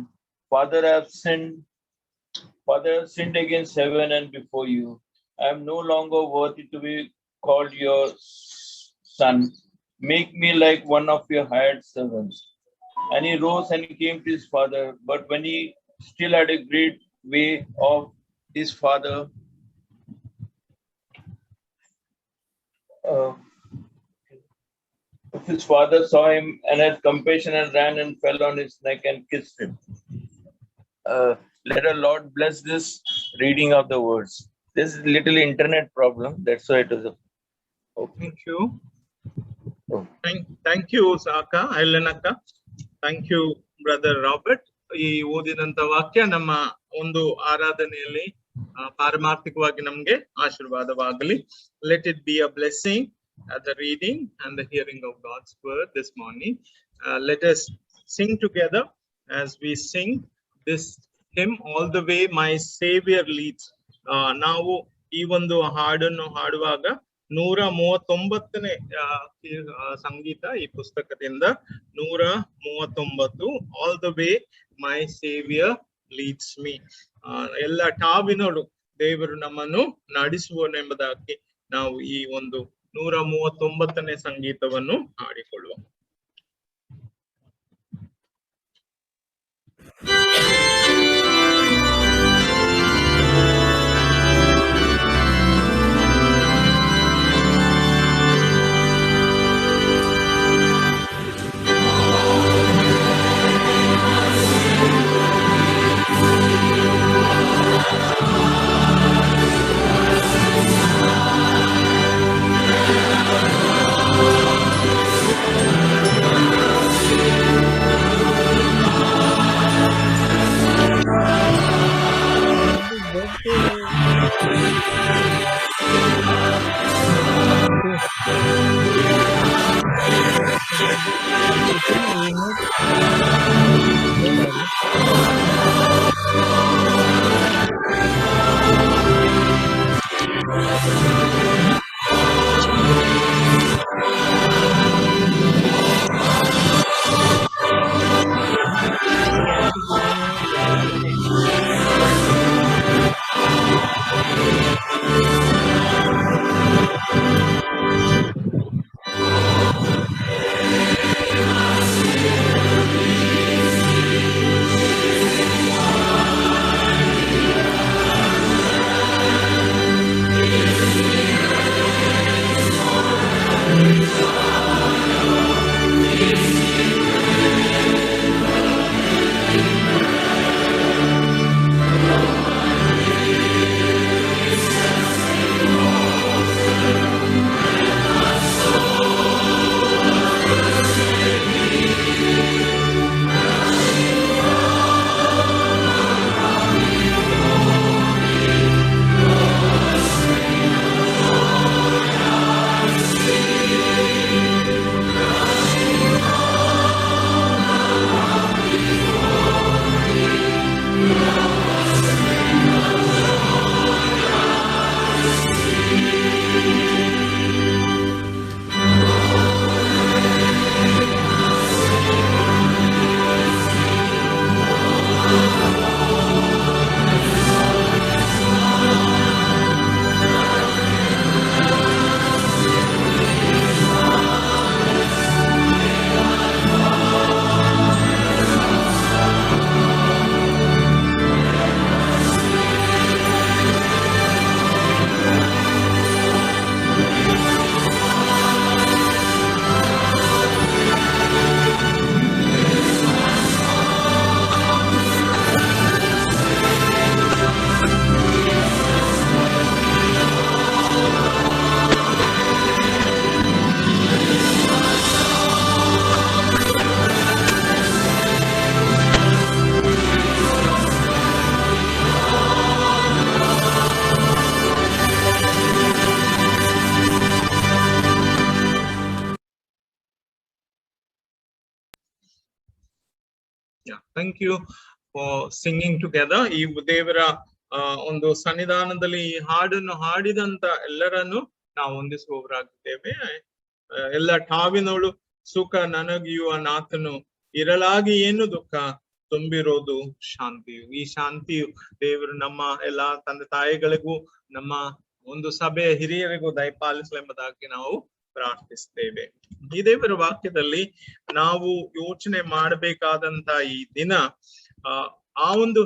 Father, I have sinned against heaven and before you. I am no longer worthy to be called your son. Make me like one of your hired servants. And he rose and came to his father. But when he still had a great way off, his father saw him and had compassion and ran and fell on his neck and kissed him. Let the Lord bless this reading of the words. This is little internet problem. That's why it is. Thank you. Oh. Thank you, Saka, Ailenaka. Thank you, Brother Robert. ಈ ಓದಿದಂತ ವಾಕ್ಯ ನಮ್ಮ ಒಂದು ಆರಾಧನೆಯಲ್ಲಿ ಪಾರಮಾರ್ಥಿಕವಾಗಿ ನಮ್ಗೆ ಆಶೀರ್ವಾದವಾಗಲಿ. Let it be a blessing at the reading and the hearing of God's word this morning. Let us sing together as we sing this hymn, All the Way My Savior Leads. ನಾವು ಈ ಒಂದು ಹಾಡನ್ನು ಹಾಡುವಾಗ 139ನೇ ಸಂಗೀತ ಈ ಪುಸ್ತಕದಿಂದ 139 All the Way My Savior Leads Me. ಎಲ್ಲ ಟಾವಿನೋಡು ದೇವರು ನಮ್ಮನ್ನು ನಡೆಸುವನೆಂಬುದಾಗಿ ನಾವು ಈ ಒಂದು 139ನೇ ಸಂಗೀತವನ್ನು ಹಾಡಿಕೊಳ್ಳುವ. All Thank you for singing together. ಈ ದೇವರ ಒಂದು ಸನ್ನಿಧಾನದಲ್ಲಿ ಈ ಹಾಡನ್ನು ಹಾಡಿದಂತ ಎಲ್ಲರನ್ನು ನಾವು ಹೊಂದಿಸುವವರಾಗಿದ್ದೇವೆ. ಎಲ್ಲ ಠಾವಿನೋಳು ಸುಖ ನನಗಿಯುವ ನಾಥನು ಇರಲಾಗಿ ಏನು ದುಃಖ ತುಂಬಿರೋದು ಶಾಂತಿಯು. ಈ ಶಾಂತಿಯು ದೇವರು ನಮ್ಮ ಎಲ್ಲಾ ತಂದೆ ತಾಯಿಗಳಿಗೂ ನಮ್ಮ ಒಂದು ಸಭೆಯ ಹಿರಿಯರಿಗೂ ದಯಪಾಲಿಸಲೆಂಬುದಾಗಿ ನಾವು ಪ್ರಾರ್ಥಿಸ್ತೇವೆ. ಈ ದೇವರ ವಾಕ್ಯದಲ್ಲಿ ನಾವು ಯೋಚನೆ ಮಾಡಬೇಕಾದಂತ ಈ ದಿನ ಆ ಒಂದು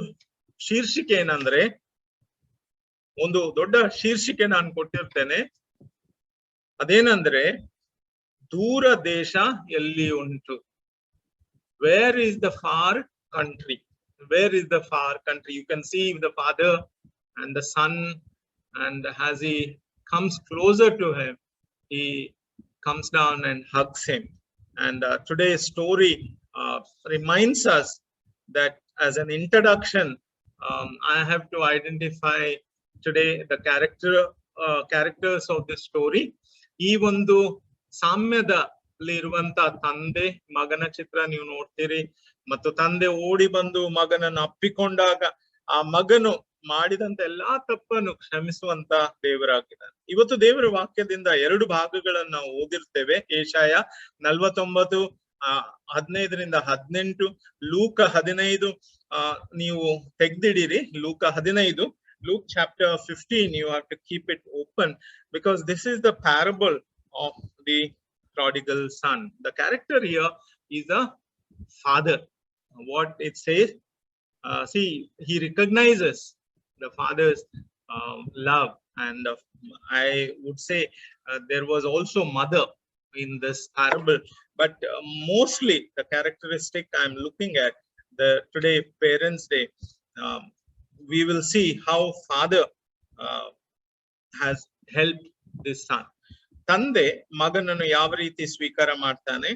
ಶೀರ್ಷಿಕೆ ಏನಂದ್ರೆ, ಒಂದು ದೊಡ್ಡ ಶೀರ್ಷಿಕೆ ನಾನು ಕೊಟ್ಟಿರ್ತೇನೆ. ಅದೇನಂದ್ರೆ, ದೂರ ದೇಶ ಎಲ್ಲಿ ಉಂಟು. Where is the far country? Where is the far country? You can see the father and the son, and as he comes closer to him, he comes down and hugs him. And today's story reminds us that as an introduction, I have to identify today the characters of this story. ಈ ಒಂದು ಸಾಮ್ಯದಲ್ಲಿ ಇರುವಂತ ತಂದೆ ಮಗನ ಚಿತ್ರ ನೀವು ನೋಡ್ತೀರಿ, ಮತ್ತು ತಂದೆ ಓಡಿ ಬಂದು ಮಗನನ್ನು ಅಪ್ಪಿಕೊಂಡಾಗ ಆ ಮಗನು ಮಾಡಿದಂತ ಎಲ್ಲಾ ತಪ್ಪನ್ನು ಕ್ಷಮಿಸುವಂತ ದೇವರಾಗಿದ್ದಾನೆ. ಇವತ್ತು ದೇವರ ವಾಕ್ಯದಿಂದ 2 ಭಾಗಗಳನ್ನ ನಾವು ಓದಿರ್ತೇವೆ. ಯೆಶಾಯ 49:15-18, ಲೂಕ 15 ನೀವು ತೆಗ್ದಿಡಿರಿ. ಲೂಕ 15, Luke chapter 15, you have to keep it open, because this is the parable of the prodigal son. The character here is a father. What it says, see, he recognizes the father's love, and I would say there was also mother in this parable, but mostly the characteristic I'm looking at the today Parents' Day, we will see how father has helped this son. ತಂದೆ ಮಗನನ್ನು ಯಾವ ರೀತಿ ಸ್ವೀಕಾರ ಮಾಡ್ತಾನೆ.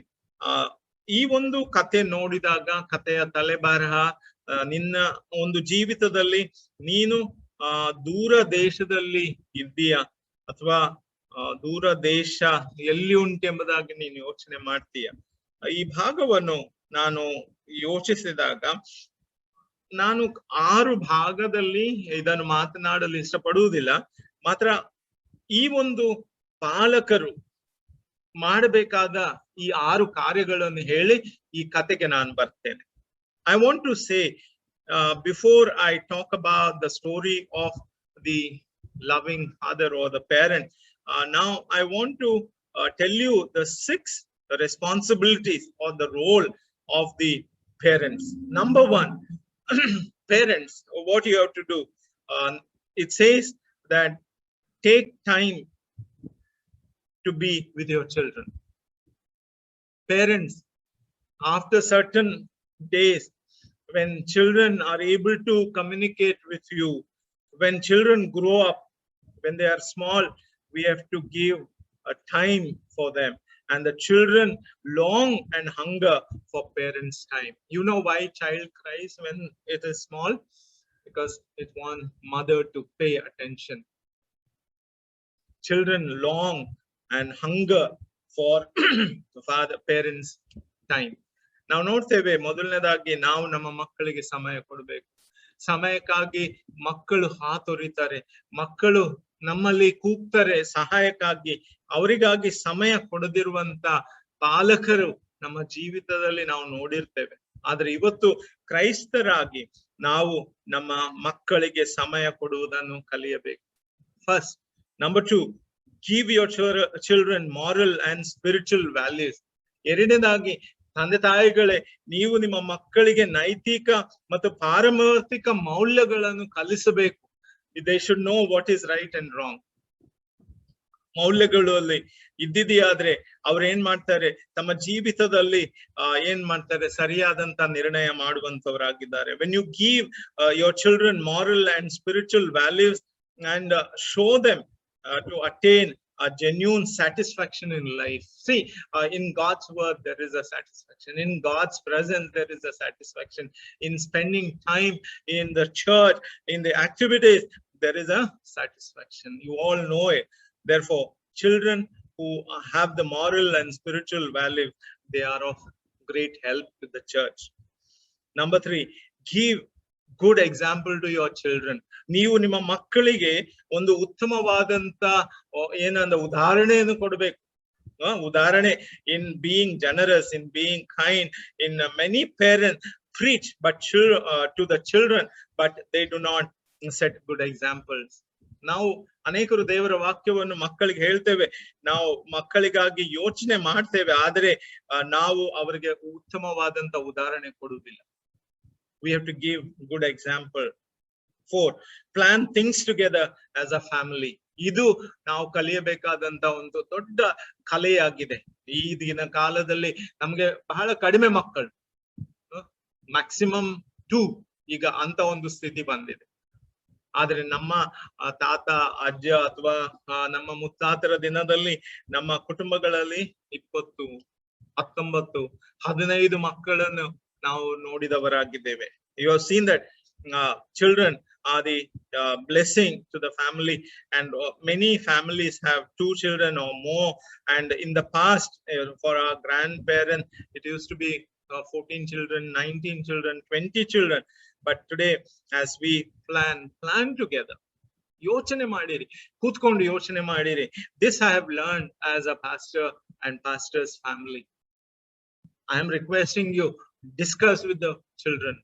ಈ ಒಂದು ಕತೆ ನೋಡಿದಾಗ, ಕಥೆಯ ತಲೆಬರಹ, ನಿನ್ನ ಒಂದು ಜೀವಿತದಲ್ಲಿ ನೀನು ದೂರ ದೇಶದಲ್ಲಿ ಇದ್ದೀಯ ಅಥವಾ ದೂರ ದೇಶ ಎಲ್ಲಿ ಉಂಟೆಂಬುದಾಗಿ ನೀನು ಯೋಚನೆ ಮಾಡ್ತೀಯ. ಈ ಭಾಗವನ್ನು ನಾನು ಯೋಚಿಸಿದಾಗ ನಾನು 6 ಭಾಗದಲ್ಲಿ ಇದನ್ನು ಮಾತನಾಡಲು ಇಷ್ಟಪಡುವುದಿಲ್ಲ. ಮಾತ್ರ ಈ ಒಂದು ಪಾಲಕರು ಮಾಡಬೇಕಾದ ಈ 6 ಕಾರ್ಯಗಳನ್ನು ಹೇಳಿ ಈ ಕತೆಗೆ ನಾನು ಬರ್ತೇನೆ. I want to say, before I talk about the story of the loving father or the parent, now I want to tell you the 6 responsibilities or the role of the parents. Number 1, parents, what you have to do. It says that take time to be with your children. Parents, after certain days, when children are able to communicate with you, when children grow up, when they are small, we have to give a time for them, and the children long and hunger for parents' time. You know why child cries when it is small? Because it wants mother to pay attention. Children long and hunger for father parents' time. ನಾವು ನೋಡ್ತೇವೆ, ಮೊದಲನೇದಾಗಿ ನಾವು ನಮ್ಮ ಮಕ್ಕಳಿಗೆ ಸಮಯ ಕೊಡಬೇಕು. ಸಮಯಕ್ಕಾಗಿ ಮಕ್ಕಳು ಹಾತೊರಿತಾರೆ, ಮಕ್ಕಳು ನಮ್ಮಲ್ಲಿ ಕೂಗ್ತಾರೆ ಸಹಾಯಕ್ಕಾಗಿ. ಅವರಿಗಾಗಿ ಸಮಯ ಕೊಡದಿರುವಂತ ಪಾಲಕರು ನಮ್ಮ ಜೀವಿತದಲ್ಲಿ ನಾವು ನೋಡಿರ್ತೇವೆ. ಆದ್ರೆ ಇವತ್ತು ಕ್ರೈಸ್ತರಾಗಿ ನಾವು ನಮ್ಮ ಮಕ್ಕಳಿಗೆ ಸಮಯ ಕೊಡುವುದನ್ನು ಕಲಿಯಬೇಕು. First, number 2, give your children moral and spiritual values. ಎರಡನೇದಾಗಿ, ತಂದೆ ತಾಯಿಗಳೇ, ನೀವು ನಿಮ್ಮ ಮಕ್ಕಳಿಗೆ ನೈತಿಕ ಮತ್ತು ಪಾರಮಾರ್ಥಿಕ ಮೌಲ್ಯಗಳನ್ನು ಕಲಿಸಬೇಕು. They should know what is right and wrong. ಮೌಲ್ಯಗಳಲ್ಲಿ ಇದ್ದಿದೆಯಾದ್ರೆ ಅವ್ರು ಏನ್ ಮಾಡ್ತಾರೆ, ತಮ್ಮ ಜೀವಿತದಲ್ಲಿ ಏನ್ ಮಾಡ್ತಾರೆ, ಸರಿಯಾದಂತ ನಿರ್ಣಯ ಮಾಡುವಂತವರಾಗಿದ್ದಾರೆ. When you give your children moral and spiritual values and show them to attain a genuine satisfaction in life. See, in God's word there is a satisfaction, in God's presence there is a satisfaction, in spending time in the church, in the activities there is a satisfaction. You all know it. Therefore, children who have the moral and spiritual values, they are of great help to the church. Number 3, give good example to your children. ನೀವು ನಿಮ್ಮ ಮಕ್ಕಳಿಗೆ ಒಂದು ಉತ್ತಮವಾದಂತ ಏನಂದ ಉದಾಹರಣೆಯನ್ನು ಕೊಡಬೇಕು. ಉದಾಹರಣೆ in being generous, in being kind, in many parents preach to the children, but they do not set good examples. ನಾವು ಅನೇಕರು ದೇವರ ವಾಕ್ಯವನ್ನು ಮಕ್ಕಳಿಗೆ ಹೇಳ್ತೇವೆ, ನಾವು ಮಕ್ಕಳಿಗಾಗಿ ಯೋಚನೆ ಮಾಡ್ತೇವೆ, ಆದರೆ ನಾವು ಅವರಿಗೆ ಉತ್ತಮವಾದಂತ ಉದಾಹರಣೆ ಕೊಡುವುದಿಲ್ಲ. We have to give good example. 4, plan things together as a family. ಇದು ನಾವು ಕಲಿಯಬೇಕಾದಂತ ಒಂದು ದೊಡ್ಡ ಕಲೆಯಾಗಿದೆ. ಈ ದಿನ ಕಾಲದಲ್ಲಿ ನಮ್ಗೆ ಬಹಳ ಕಡಿಮೆ ಮಕ್ಕಳು, ಮ್ಯಾಕ್ಸಿಮಮ್ 2 ಈಗ ಅಂತ ಒಂದು ಸ್ಥಿತಿ ಬಂದಿದೆ. ಆದ್ರೆ ನಮ್ಮ ತಾತ ಅಜ್ಜ ಅಥವಾ ನಮ್ಮ ಮುತ್ತಾತರ ದಿನದಲ್ಲಿ ನಮ್ಮ ಕುಟುಂಬಗಳಲ್ಲಿ 20, 19, 15 ಮಕ್ಕಳನ್ನು ನಾವು ನೋಡಿದವರಾಗಿದ್ದೇವೆ. You have seen that children are the blessing to the family, and many families have 2 children or more. And in the past, for our grandparents, it used to be 14 children, 19 children, 20 children. But today, as we plan together, ಯೋಚನೆ ಮಾಡಿರಿ, ಕೂತ್ಕೊಂಡು ಯೋಚನೆ ಮಾಡಿರಿ. This I have learned as a pastor and pastor's family. I am requesting you, discuss with the children.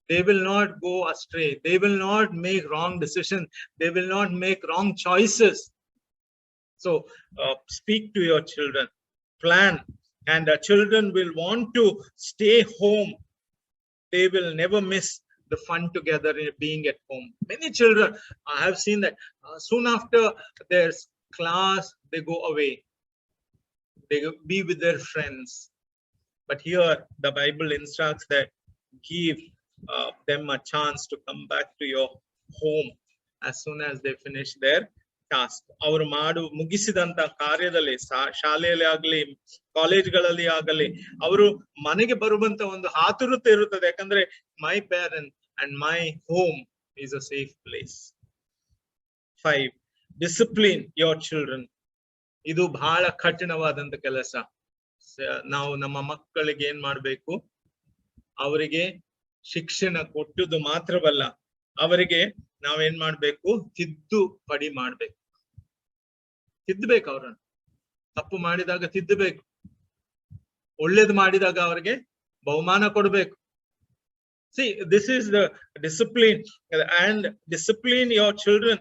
They will not go astray. They will not make wrong decisions. They will not make wrong choices. So speak to your children, plan, and the children will want to stay home. They will never miss the fun together in being at home. Many children, I have seen that soon after their class, they go away. They be with their friends. But here the Bible instructs that give them a chance to come back to your home as soon as they finish their task. ಅವರು ಮುಗಿಸಿದಂತ ಕಾರ್ಯದಲ್ಲಿ ಶಾಲೆಯಲ್ಲಿ ಆಗಲಿ ಕಾಲೇಜ್ಗಳಲ್ಲಿ ಆಗಲಿ ಅವರು ಮನೆಗೆ ಬರುವಂತ ಒಂದು ಆತುರತೆ ಇರುತ್ತದೆ. ಯಾಕಂದ್ರೆ my parents and my home is a safe place. 5, discipline your children. ಇದು ಬಹಳ ಕಠಿಣವಾದಂತ ಕೆಲಸ. ನಾವು ನಮ್ಮ ಮಕ್ಕಳಿಗೆ ಏನ್ ಮಾಡ್ಬೇಕು, ಅವರಿಗೆ ಶಿಕ್ಷಣ ಕೊಟ್ಟುದು ಮಾತ್ರವಲ್ಲ, ಅವರಿಗೆ ನಾವೇನ್ ಮಾಡ್ಬೇಕು, ತಿದ್ದುಪಡಿ ಮಾಡ್ಬೇಕು. ತಿದ್ದಬೇಕು, ಅವರನ್ನು ತಪ್ಪು ಮಾಡಿದಾಗ ತಿದ್ದಬೇಕು, ಒಳ್ಳೇದು ಮಾಡಿದಾಗ ಅವರಿಗೆ ಬಹುಮಾನ ಕೊಡ್ಬೇಕು. See, this is the discipline, and discipline your children.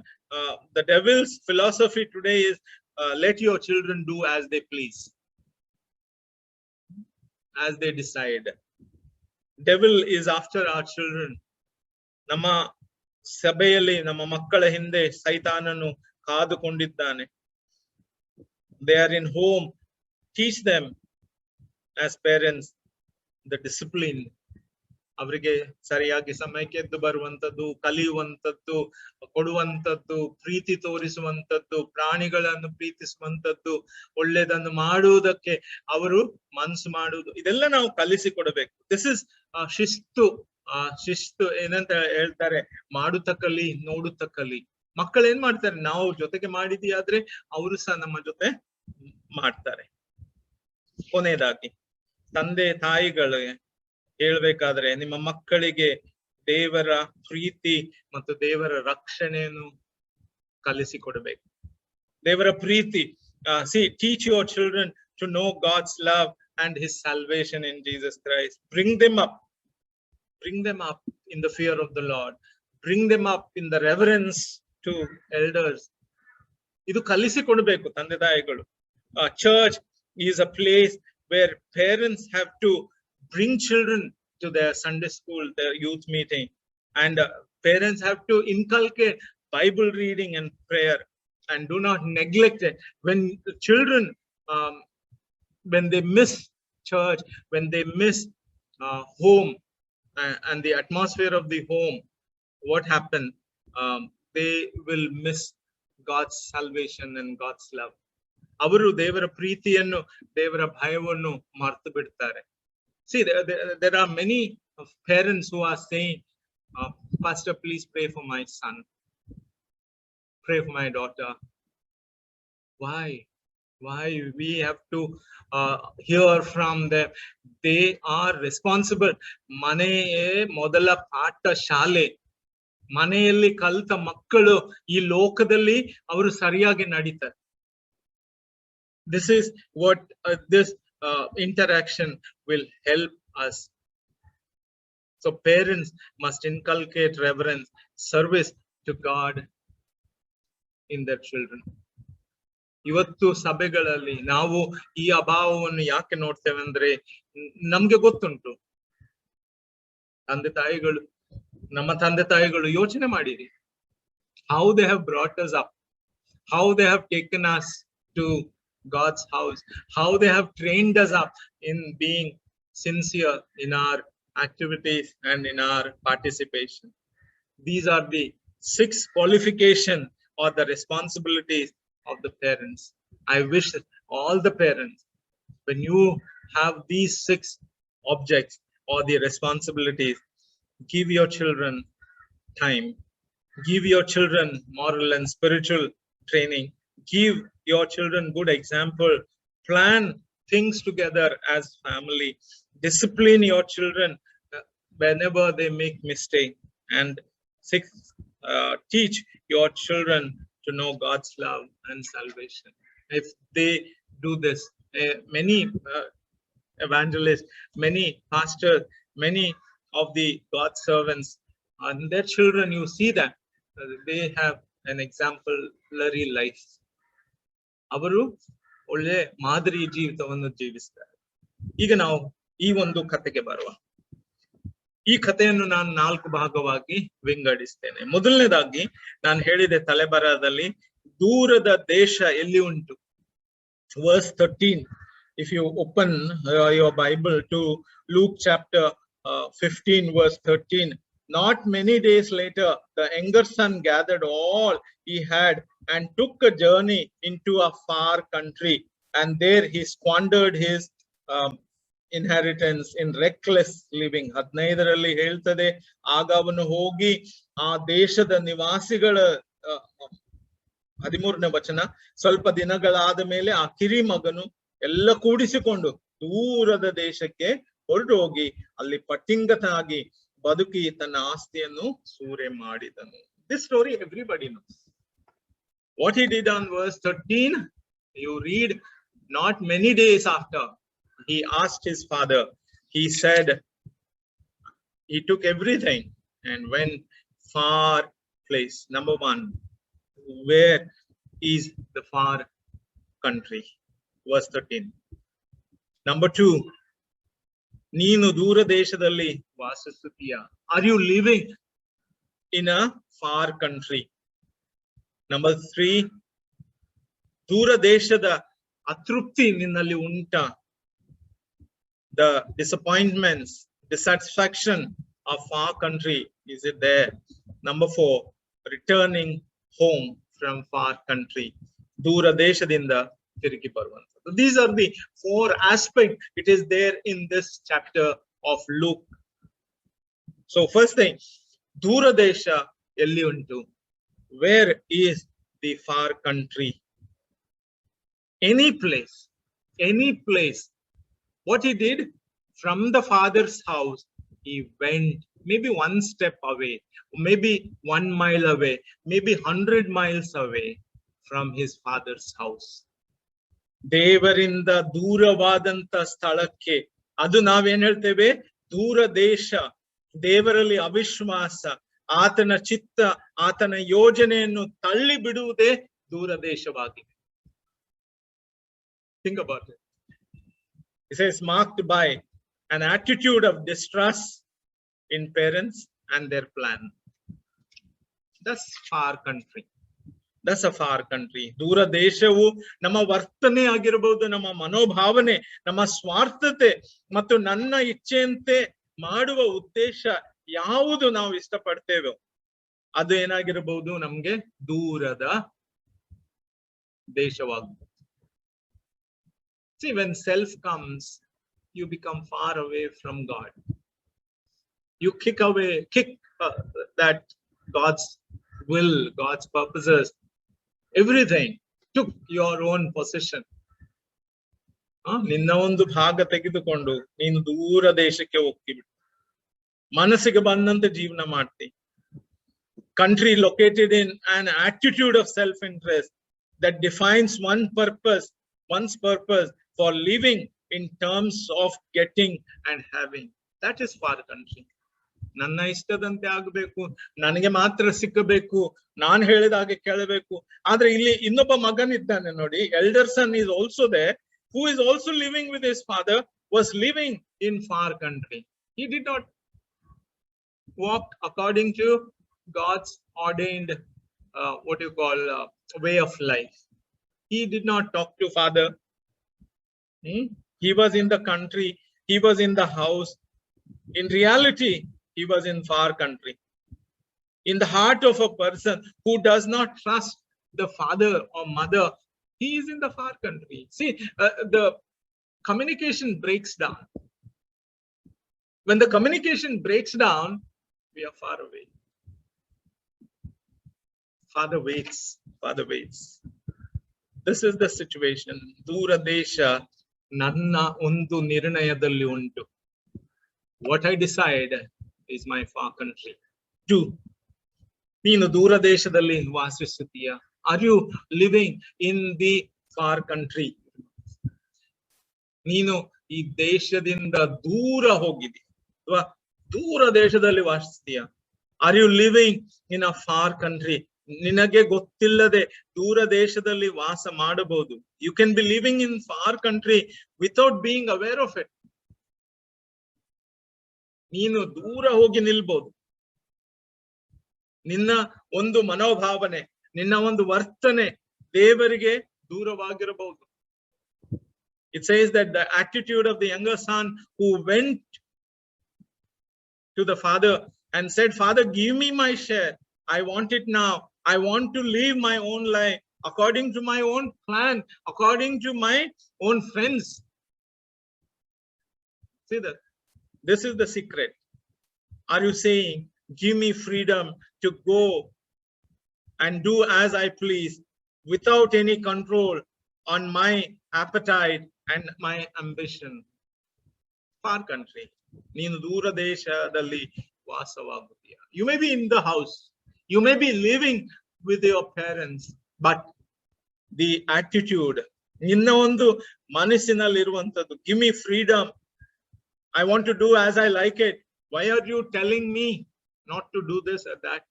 The devil's philosophy today is let your children do as they please, as they decide. Devil is after our children. ನಮ್ಮ ಸಭೆಯಲ್ಲಿ ನಮ್ಮ ಮಕ್ಕಳ ಹಿಂದೆ ಸೈತಾನನು ಕಾದುಕೊಂಡಿದ್ದಾನೆ. They are in home. Teach them as parents the discipline. ಅವರಿಗೆ ಸರಿಯಾಗಿ ಸಮಯಕ್ಕೆ ಎದ್ದು ಬರುವಂತದ್ದು, ಕಲಿಯುವಂತದ್ದು, ಕೊಡುವಂತದ್ದು, ಪ್ರೀತಿ ತೋರಿಸುವಂತದ್ದು, ಪ್ರಾಣಿಗಳನ್ನು ಪ್ರೀತಿಸುವಂತದ್ದು, ಒಳ್ಳೆಯದನ್ನು ಮಾಡುವುದಕ್ಕೆ ಅವರು ಮನಸ್ಸು ಮಾಡುವುದು, ಇದೆಲ್ಲ ನಾವು ಕಲಿಸಿಕೊಡಬೇಕು. ದಿಸ್ ಇಸ್ ಶಿಸ್ತು. ಶಿಸ್ತು ಏನಂತ ಹೇಳ್ತಾರೆ, ಮಾಡುತ್ತ ಕಲಿ, ನೋಡುತ್ತ ಕಲಿ. ಮಕ್ಕಳು ಏನ್ ಮಾಡ್ತಾರೆ, ನಾವು ಜೊತೆಗೆ ಮಾಡಿದ್ಯಾದ್ರೆ ಅವರು ಸಹ ನಮ್ಮ ಜೊತೆ ಮಾಡ್ತಾರೆ. ಕೊನೆಯದಾಗಿ ತಂದೆ ತಾಯಿಗಳಿಗೆ ಹೇಳ್ಬೇಕಾದ್ರೆ, ನಿಮ್ಮ ಮಕ್ಕಳಿಗೆ ದೇವರ ಪ್ರೀತಿ ಮತ್ತು ದೇವರ ರಕ್ಷಣೆಯನ್ನು ಕಲಿಸಿಕೊಡ್ಬೇಕು. ದೇವರ ಪ್ರೀತಿ, teach your children to know God's love and his salvation in Jesus Christ. Bring them up in the fear of the Lord. Bring them up in the reverence to elders. ಇದು ಕಲಿಸಿಕೊಡ್ಬೇಕು ತಂದೆ ತಾಯಿಗಳು. Church is a place where parents have to bring children to their Sunday school, their youth meeting, and parents have to inculcate Bible reading and prayer, and do not neglect it. When the children, when they miss church, when they miss home and the atmosphere of the home, what happens? They will miss God's salvation and God's love. ಅವರು ದೇವರ ಪ್ರೀತಿಯನ್ನು, ದೇವರ ಭಯವನ್ನು ಮರೆತು ಬಿಡ್ತಾರೆ. See, there are many parents who are saying, Pastor, please pray for my son. Pray for my daughter. Why? Why we have to hear from them? They are responsible. ಮನೆಯೇ ಮೊದಲ ಪಾಠ ಶಾಲೆ. ಮನೆಯಲ್ಲಿ ಕಲಿತ ಮಕ್ಕಳು ಈ ಲೋಕದಲ್ಲಿ ಅವರು ಸರಿಯಾಗಿ ನಡೀತಾರೆ. This is what this interaction will help us. So parents must inculcate reverence, service to God in their children. ಇವತ್ತು ಸಭೆಗಳಲ್ಲಿ ನಾವು ಈ ಅಭಾವವನ್ನು ಯಾಕೆ ನೋಡ್ತೇವೆ ಅಂದ್ರೆ, ನಮ್ಗೆ ಗೊತ್ತುಂಟು ನಮ್ಮ ತಂದೆ ತಾಯಿಗಳು ಯೋಚನೆ ಮಾಡಿರಿ, how they have brought us up, how they have taken us to God's house, how they have trained us up in being sincere in our activities and in our participation. These are the 6 qualifications or the responsibilities of the parents. I wish all the parents, when you have these 6 objects or the responsibilities, give your children time, give your children moral and spiritual training, give your children good example, plan things together as family, discipline your children whenever they make mistake, and 6, teach your children to know God's love and salvation. If they do this, many evangelists, many pastors, many of the God's servants and their children, you see that they have an exemplary life. ಅವರು ಒಳ್ಳೆ ಮಾದರಿ ಜೀವಿತವನ್ನು ಜೀವಿಸ್ತಾರೆ. ಈಗ ನಾವು ಈ ಒಂದು ಕಥೆಗೆ ಬರುವ. ಈ ಕಥೆಯನ್ನು ನಾನು 4 ಭಾಗವಾಗಿ ವಿಂಗಡಿಸ್ತೇನೆ. ಮೊದಲನೇದಾಗಿ ನಾನು ಹೇಳಿದೆ ತಲೆಬರಹದಲ್ಲಿ ದೂರದ ದೇಶ ಎಲ್ಲಿ ಉಂಟು. Verse 13. If you open your Bible to Luke chapter 15 verse 13, not many days later the younger son gathered all he had and took a journey into a far country, and there he squandered his inheritance in reckless living. 15ರಲ್ಲಿ ಹೇಳ್ತದೆ, ಆಗ ಅವನು ಹೋಗಿ ಆ ದೇಶದ ನಿವಾಸಿಗಳ 13ನೇ ವಚನ, ಸ್ವಲ್ಪ ದಿನಗಳಾದ ಮೇಲೆ ಆ ಕಿರಿ ಮಗನು ಎಲ್ಲ ಕೂಡಿಸಿಕೊಂಡು ದೂರದ ದೇಶಕ್ಕೆ ಹೊರಟು ಹೋಗಿ ಅಲ್ಲಿ ಪಟ್ಟಿಂಗತನಾಗಿ ಬದುಕಿ ತನ್ನ ಆಸ್ತಿಯನ್ನು ಸೂರೆ ಮಾಡಿದನು. This story everybody knows. What he did on verse 13, you read, not many days after he asked his father, he said, he took everything and went far place. Number 1, where is the far country? Verse 13. Number 2, ನೀನು ದೂರ ದೇಶದಲ್ಲಿ ವಾಸಿಸುತ್ತೀಯ. Are you living in a far country? Number 3, ದೂರ ದೇಶದ ಅತೃಪ್ತಿ ನಿನ್ನಲ್ಲಿ ಉಂಟಾ? The disappointments, dissatisfaction of far country, is it there? Number 4, returning home from far country, ದೂರ ದೇಶದಿಂದ ತಿರುಗಿ ಬರುವಂತ. These are the 4 aspects it is there in this chapter of Luke. So first thing, ದೂರ ದೇಶ ಎಲ್ಲಿ ಉಂಟು? Where is the far country? Any place. What he did, from the father's house he went maybe 1 step away, maybe 1 mile away, maybe 100 miles away from his father's house. ದೇವರಿಂದ ದೂರವಾದಂತ ಸ್ಥಳಕ್ಕೆ, ಅದು ನಾವೇನ್ ಹೇಳ್ತೇವೆ, ದೂರ ದೇಶ. ದೇವರಲ್ಲಿ ಅವಿಶ್ವಾಸ, ಆತನ ಚಿತ್ತ, ಆತನ ಯೋಜನೆಯನ್ನು ತಳ್ಳಿ ಬಿಡುವುದೇ ದೂರ ದೇಶವಾಗಿದೆ. Think about it. It says marked by an attitude of distrust in parents and their plan. That's far country. That's a far country. ದೂರ ದೇಶವು ನಮ್ಮ ವರ್ತನೆ ಆಗಿರಬಹುದು, ನಮ್ಮ ಮನೋಭಾವನೆ, ನಮ್ಮ ಸ್ವಾರ್ಥತೆ ಮತ್ತು ನನ್ನ ಇಚ್ಛೆಯಂತೆ ಮಾಡುವ ಉದ್ದೇಶ ಯಾವುದು ನಾವು ಇಷ್ಟಪಡ್ತೇವೋ ಅದು ಏನಾಗಿರಬಹುದು, ನಮ್ಗೆ ದೂರದ ದೇಶವಾಗುತ್ತೆ. See, when self comes, you become far away from God. You kick that God's will, God's purposes, everything took your own possession. ನಿನ್ನ ಒಂದು ಭಾಗ ತೆಗೆದುಕೊಂಡು ನೀನು ದೂರ ದೇಶಕ್ಕೆ ಹೋಗ್ತಿಬಿಡು. ಮನಸ್ಸಿಗೆ ಬಂದಂತೆ ಜೀವನ ಮಾಡ್ತಿ. Country located in an attitude of self-interest that defines one's purpose for living in terms of getting and having. That is far country. ನನ್ನ ಇಷ್ಟದಂತೆ ಆಗಬೇಕು, ನನಗೆ ಮಾತ್ರ ಸಿಕ್ಕಬೇಕು, ನಾನು ಹೇಳಿದ ಹಾಗೆ ಕೇಳಬೇಕು. ಆದ್ರೆ ಇಲ್ಲಿ ಇನ್ನೊಬ್ಬ ಮಗನಿದ್ದಾನೆ ನೋಡಿ, elder son is also there, who is also living with his father, was living in far country. He did not walk according to God's ordained way of life. He did not talk to father. He was in the country, he was in the house. In reality, he was in far country. In the heart of a person who does not trust the father or mother, he is in the far country. See, the communication breaks down. When the communication breaks down, we are far away. Father waits. Father waits. This is the situation. Dura desha nanna undu nirnayadalli untu. What I decide is my far country. 2. ನೀನು ದೂರ ದೇಶದಲ್ಲಿ ವಾಸಿಸುತ್ತೀಯಾ? Are you living in the far country? ನೀನು ಈ ದೇಶದಿಂದ ದೂರ ಹೋಗಿದಿ ಅಥವಾ ದೂರ ದೇಶದಲ್ಲಿ ವಾಸಿಸ್ತೀಯಾ? Are you living in a far country? ನಿನಗೆ ಗೊತ್ತಿಲ್ಲದೆ ದೂರ ದೇಶದಲ್ಲಿ ವಾಸ ಮಾಡಬಹುದು. You can be living in far country without being aware of it. ನೀನು ದೂರ ಹೋಗಿ ನಿಲ್ಬಹುದು. ನಿನ್ನ ಒಂದು ಮನೋಭಾವನೆ, ನಿನ್ನ ಒಂದು ವರ್ತನೆ ದೇವರಿಗೆ ದೂರವಾಗಿರಬಹುದು. It says that the attitude of the younger son who went to the father and said, Father, give me my share. I want it now. I want to live my own life according to my own plan, according to my own friends. See that? This is the secret. Are you saying, give me freedom to go and do as I please without any control on my appetite and my ambition? Far country. ನೀನು ದೂರ ದೇಶದಲ್ಲಿ ವಾಸವಾಗುತ್ತೀಯ. You may be in the house. You may be living with your parents, but the attitude, ನಿನ್ನ ಒಂದು ಮನಸ್ಸಿನಲ್ಲಿರುವಂತದ್ದು, give me freedom. I want to do as I like it. Why are you telling me not to do this or that?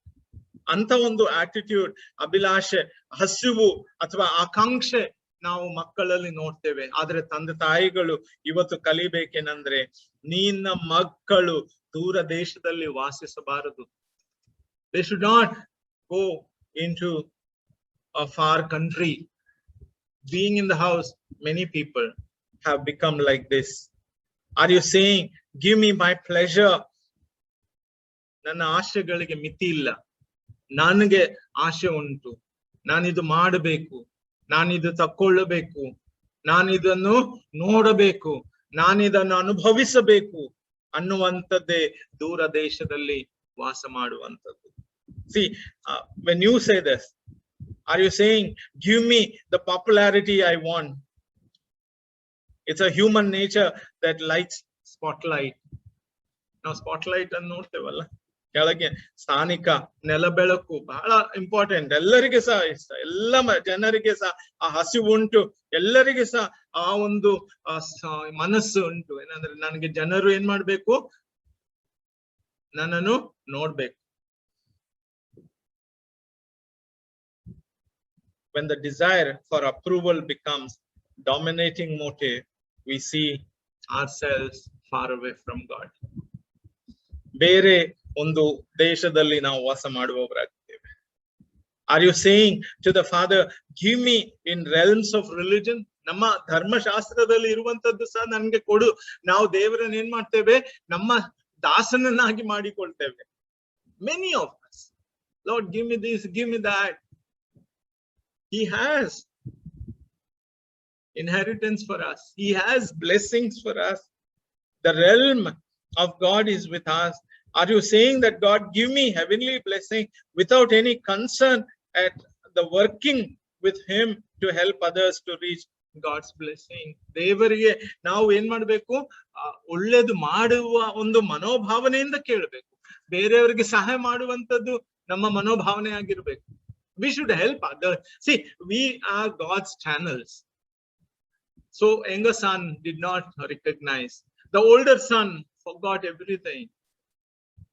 ಅಂತ ಒಂದು attitude, ಅಭಿಲಾಷೆ, ಹಸಿವು ಅಥವಾ ಆಕಾಂಕ್ಷೆ ನಾವು ಮಕ್ಕಳಲ್ಲಿ ನೋಡ್ತೇವೆ. ಆದ್ರೆ ತಂದೆ ತಾಯಿಗಳು ಇವತ್ತು ಕಲಿಬೇಕೇನಂದ್ರೆ, ನಿನ್ನ ಮಕ್ಕಳು ದೂರ ದೇಶದಲ್ಲಿ ವಾಸಿಸಬಾರದು. They should not go into a far country. Being in the house, many people have become like this. Are you saying, give me my pleasure? ನನ್ನ ಆಶೆಗಳಿಗೆ ಮಿತಿ ಇಲ್ಲ. ನನಗೆ ಆಶೆ ಉಂಟು, ನಾನಿದು ಮಾಡಬೇಕು, ನಾನಿದು ತಕ್ಕೊಳ್ಳಬೇಕು, ನಾನಿದನ್ನು ನೋಡಬೇಕು, ನಾನಿದನ್ನು ಅನುಭವಿಸಬೇಕು ಅನ್ನುವಂಥದ್ದೇ ದೂರ ದೇಶದಲ್ಲಿ ವಾಸ ಮಾಡುವಂಥದ್ದು. See, when you say this, are you saying, give me the popularity I want? It's a human nature that likes spotlight. Now spotlight ಅನ್ನು ನೋಡ್ತೇವಲ್ಲ, ಕೆಳಗೆ ಸ್ಥಾನಿಕ ನೆಲಬೆಳಕು ಬಹಳ ಇಂಪಾರ್ಟೆಂಟ್. ಎಲ್ಲರಿಗೆ ಸಹ ಇಷ್ಟ, ಎಲ್ಲ ಜನರಿಗೆ ಸಹ ಆ ಹಸಿವು ಉಂಟು, ಎಲ್ಲರಿಗೆ ಸಹ ಆ ಒಂದು ಮನಸ್ಸು ಉಂಟು. ಏನಂದ್ರೆ ನನಗೆ ಜನರು ಏನ್ ಮಾಡ್ಬೇಕು, ನನ್ನನ್ನು ನೋಡ್ಬೇಕು. When the desire for approval becomes dominating motive, we see ourselves far away from God. ಬೇರೆ ಒಂದು ದೇಶದಲ್ಲಿ ನಾವು ವಾಸ ಮಾಡುವವರಾಗಿದ್ದೇವೆ. Are you saying to the Father, give me in realms of religion? ನಮ್ಮ ಧರ್ಮಶಾಸ್ತ್ರದಲ್ಲಿ ಇರುವಂತದ್ದು ಸಹ ನನ್ಗೆ ಕೊಡು. ನಾವು ದೇವರನ್ನ ಏನ್ ಮಾಡ್ತೇವೆ, ನಮ್ಮ ದಾಸನನ್ನಾಗಿ ಮಾಡಿಕೊಳ್ತೇವೆ. Many of us, Lord, give me this, give me that. He has inheritance for us. He has blessings for us. The realm of God is with us. Are you saying that God, give me heavenly blessing without any concern at the working with Him to help others to reach God's blessing. ದೇವರಿಗೆ ನಾವು ಏನ್ ಮಾಡ್ಬೇಕು? ಒಳ್ಳೇದು ಮಾಡುವ ಒಂದು ಮನೋಭಾವನೆಯಿಂದ ಕೇಳಬೇಕು. ಬೇರೆಯವರಿಗೆ ಸಹಾಯ ಮಾಡುವಂತದ್ದು ನಮ್ಮ ಮನೋಭಾವನೆ ಆಗಿರ್ಬೇಕು. We should help others. See, we are God's channels. So younger son did not recognize. The older son forgot everything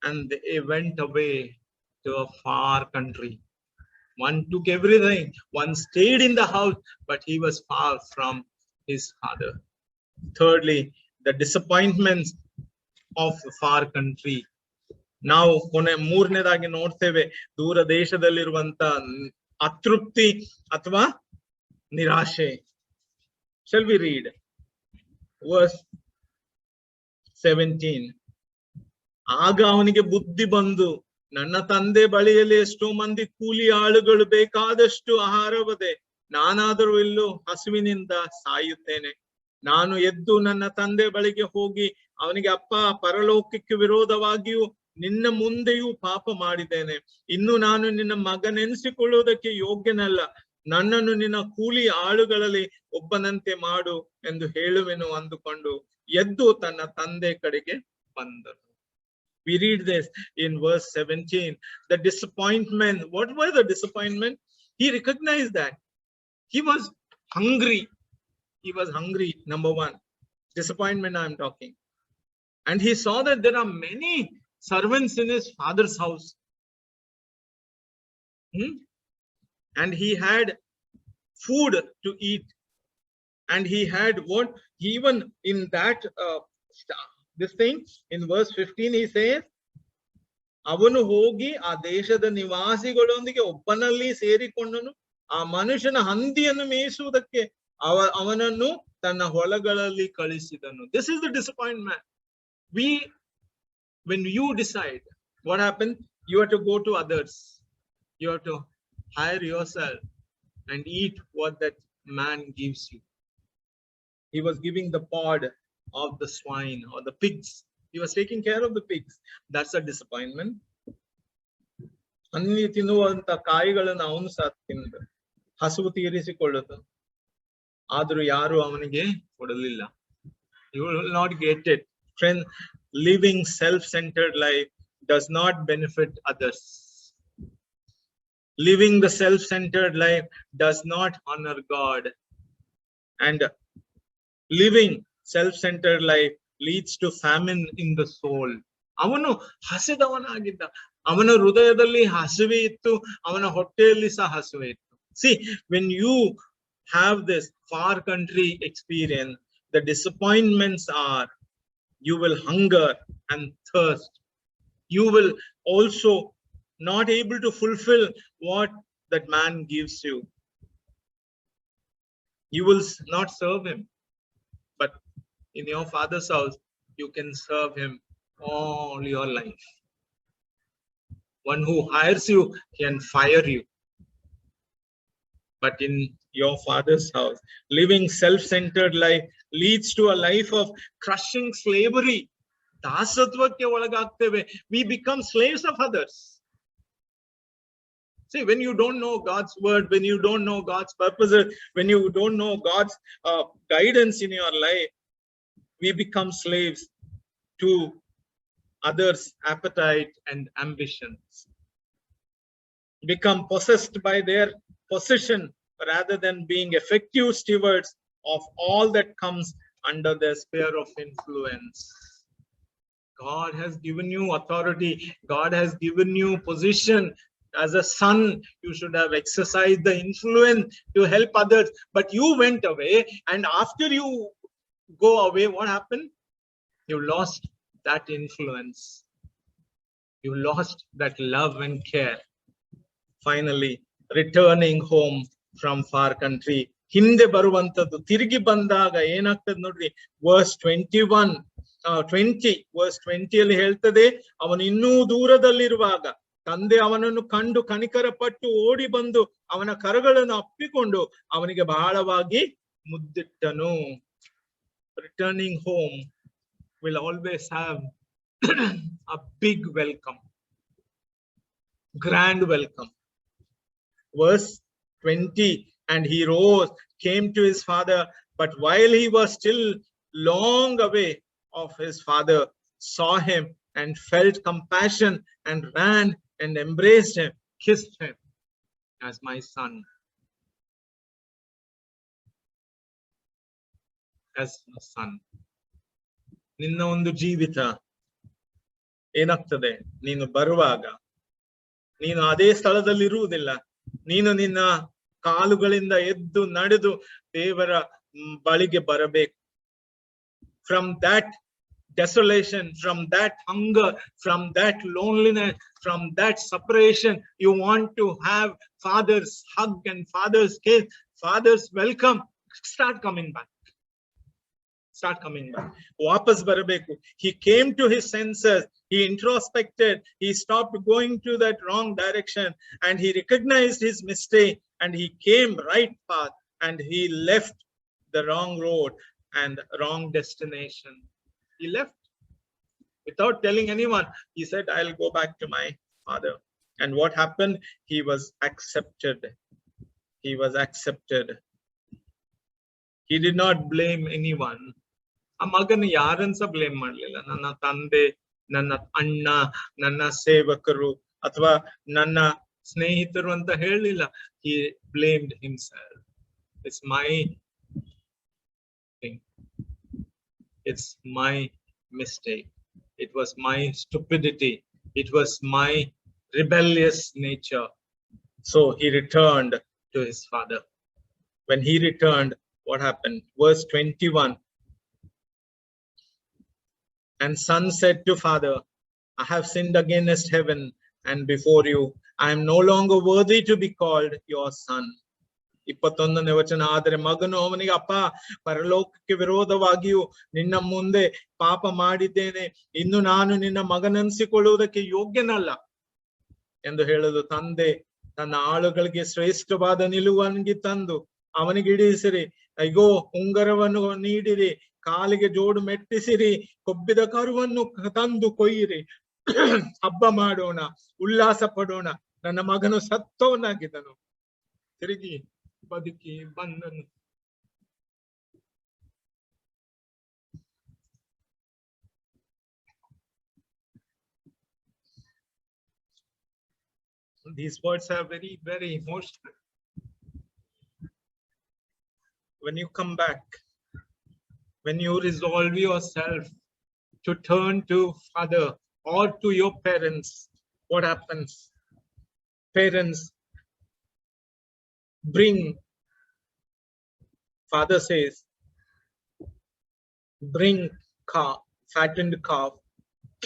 and they went away to a far country. One took everything. One stayed in the house, but he was far from his father. Thirdly, the disappointments of a far country. ನಾವು ಮೂರನೇದಾಗಿ ನೋಡ್ತೇವೆ ದೂರ ದೇಶದಲ್ಲಿರುವಂತ ಅತೃಪ್ತಿ ಅಥವಾ ನಿರಾಶೆ. Shall we read verse 17? ಆಗ ಅವನಿಗೆ ಬುದ್ಧಿ ಬಂದು, ನನ್ನ ತಂದೆ ಬಳಿಯಲ್ಲಿ ಎಷ್ಟೋ ಮಂದಿ ಕೂಲಿ ಆಳುಗಳು, ಬೇಕಾದಷ್ಟು ಆಹಾರವದೆ, ನಾನಾದರೂ ಇಲ್ಲೂ ಹಸುವಿನಿಂದ ಸಾಯುತ್ತೇನೆ. ನಾನು ಎದ್ದು ನನ್ನ ತಂದೆ ಬಳಿಗೆ ಹೋಗಿ ಅವನಿಗೆ, ಅಪ್ಪ, ಪರಲೋಕಕ್ಕೆ ವಿರೋಧವಾಗಿಯೂ ನಿನ್ನ ಮುಂದೆಯೂ ಪಾಪ ಮಾಡಿದ್ದೇನೆ. ಇನ್ನು ನಾನು ನಿನ್ನ ಮಗನೆನಿಸಿಕೊಳ್ಳುವುದಕ್ಕೆ ಯೋಗ್ಯನಲ್ಲ. ನನ್ನನ್ನು ನಿನ್ನ ಕೂಲಿ ಆಳುಗಳಲ್ಲಿ ಒಬ್ಬನಂತೆ ಮಾಡು ಎಂದು ಹೇಳುವೆನು ಅಂದುಕೊಂಡು ಎದ್ದು ತನ್ನ ತಂದೆ ಕಡೆಗೆ ಬಂದನು. We read this in verse 17. The disappointment. What was the disappointment? He recognized that he was hungry. He was hungry. Number one, disappointment I am talking. And he saw that there are many servants in his father's house. And he had food to eat. And he had what? Even in that this thing in verse 15 he says, ಅವನು ಹೋಗಿ ಆ ದೇಶದ ನಿವಾಸಿಗಳೊಂದಿಗೆ ಒಬ್ಬನಲ್ಲಿ ಸೇರಿಕೊಂಡನು. ಆ ಮನುಷ್ಯನ ಹಂದಿಯನ್ನು ಮೇಯಿಸುವುದಕ್ಕೆ ಅವನನ್ನು ತನ್ನ ಹೊಲಗಳಲ್ಲಿ ಕಳಿಸಿದನು. This is the disappointment. When you decide, what happened? You have to go to others. You have to hire yourself and eat what that man gives you. He was giving the pod of the swine or the pigs. He was taking care of the pigs. That's a disappointment. ಹಣ್ಣಿ ತಿನ್ನುವಂತ ಕಾಯಿಗಳನ್ನು ಅವನು ಸಹ ತಿಂದ ಹಸುವು ತೀರಿಸಿಕೊಳ್ಳುತ್ತ, ಆದ್ರೂ ಯಾರು ಅವನಿಗೆ ಕೊಡಲಿಲ್ಲ. You will not get it. Friend, living self-centered life does not benefit others. Living the self-centered life does not honor God. And living self-centered life leads to famine in the soul. ಅವನು ಹಸಿದವನಾಗಿದ್ದ, ಅವನ ಹೃದಯದಲ್ಲಿ ಹಸಿವೆ ಇತ್ತು, ಅವನ ಹೊಟ್ಟೆಯಲ್ಲಿ ಸಹ ಹಸಿವೆ ಇತ್ತು. See, when you have this far country experience, the disappointments are, you will hunger and thirst. You will also not able to fulfill what that man gives you. You will not serve him. But in your father's house, you can serve him all your life. One who hires you can fire you. But in your father's house, living self-centered life leads to a life of crushing slavery. ದಾಸತ್ವಕ್ಕೆ ಒಳಗಾಗ್ತೇವೆ. We become slaves of others. See, when you don't know God's word, when you don't know God's purposes, when you don't know God's guidance in your life, we become slaves to others' appetite and ambitions. Become possessed by their possession rather than being effective stewards of all that comes under their sphere of influence. God has given you authority. God has given you position. As a son, you should have exercised the influence to help others. But you went away, and after you go away, what happened? You lost that influence. You lost that love and care. Finally, returning home from far country. ಹಿಂದೆ ಬರುವಂತದ್ದು, ತಿರುಗಿ ಬಂದಾಗ ಏನಾಗ್ತದೆ ನೋಡ್ರಿ. verse 20 ಅಲ್ಲಿ ಹೇಳ್ತದೆ, ಅವನು ಇನ್ನೂ ದೂರದಲ್ಲಿರುವಾಗ ತಂದೆ ಅವನನ್ನು ಕಂಡು ಕನಿಕರ ಪಟ್ಟು ಓಡಿ ಬಂದು ಅವನ ಕರಗಳನ್ನು ಅಪ್ಪಿಕೊಂಡು ಅವನಿಗೆ ಬಹಳವಾಗಿ ಮುದ್ದಿಟ್ಟನು. Returning home will always have a big welcome, grand welcome. Verse 20, and he rose, came to his father, but while he was still long away of his father, saw him and felt compassion and ran and embraced him, kissed him as my son. As a son. ನಿನ್ನ ಒಂದು ಜೀವಿತ ಏನಾಗ್ತದೆ ನೀನು ಬರುವಾಗ ನೀನು ಅದೇ ಸ್ಥಳದಲ್ಲಿ ಇರುವುದಿಲ್ಲ. ನೀನು ನಿನ್ನ ಕಾಲುಗಳಿಂದ ಎದ್ದು ನಡೆದು ದೇವರ ಬಳಿಗೆ ಬರಬೇಕು. From that desolation, from that hunger, from that loneliness, from that separation, you want to have father's hug and father's kiss, father's welcome. Start coming back. Start coming back. Vapas barabeku. He came to his senses. He introspected. He stopped going to that wrong direction, and he recognized his mistake, and he came right path, and he left the wrong road and wrong destination. He left without telling anyone. He said, I'll go back to my father. And what happened? He was accepted. He was accepted. He did not blame anyone. ಆ ಮಗನ ಯಾರನ್ಸ blame ಮಾಡ್ಲಿಲ್ಲ. ನನ್ನ ತಂದೆ, ನನ್ನ ಅಣ್ಣ, ನನ್ನ ಸೇವಕರು ಅಥವಾ ನನ್ನ ಸ್ನೇಹಿತರು ಅಂತ ಹೇಳಲಿಲ್ಲ. He blamed himself. It's my thing. It's my mistake. It was my stupidity. It was my rebellious nature. So he returned to his father. When he returned, what happened? Verse 21. And son said to father, I have sinned against heaven and before you. I am no longer worthy to be called your son. 21ನೇ ವಚನ. ಆದರೆ ಮಗನು ಅವನಿಗೆ, ಅಪ್ಪ, ಪರಲೋಕಕ್ಕೆ ವಿರೋಧವಾಗಿಯೂ ನಿನ್ನ ಮುಂದೆ ಪಾಪ ಮಾಡಿದ್ದೇನೆ. ಇನ್ನು ನಾನು ನಿನ್ನ ಮಗನೆನಿಸಿಕೊಳ್ಳುವುದಕ್ಕೆ ಯೋಗ್ಯನಲ್ಲ ಎಂದು ಹೇಳಲು, ತಂದೆ ತನ್ನ ಆಳುಗಳಿಗೆ ಶ್ರೇಷ್ಠವಾದ ನಿಲುವಂಗಿ ತಂದು ಅವನಿಗೆ ಇಡಿಸಿರಿ. ಅಯ್ಯೋ, ಉಂಗರವನ್ನು ನೀಡಿರಿ, ಕಾಲಿಗೆ ಜೋಡು ಮೆಟ್ಟಿಸಿರಿ, ಕೊಬ್ಬಿದ ಕರುವನ್ನು ತಂದು ಕೊಯ್ಯಿರಿ, ಹಬ್ಬ ಮಾಡೋಣ, ಉಲ್ಲಾಸ ಪಡೋಣ. ನನ್ನ ಮಗನು ಸತ್ತವನಾಗಿದ್ದನು, ತಿರುಗಿ ಬದುಕಿ ಬಂದನು. These words are very, very emotional. When you come back, when you resolve yourself to turn to father or to your parents, what happens? Parents bring, father says, bring calf, fattened calf,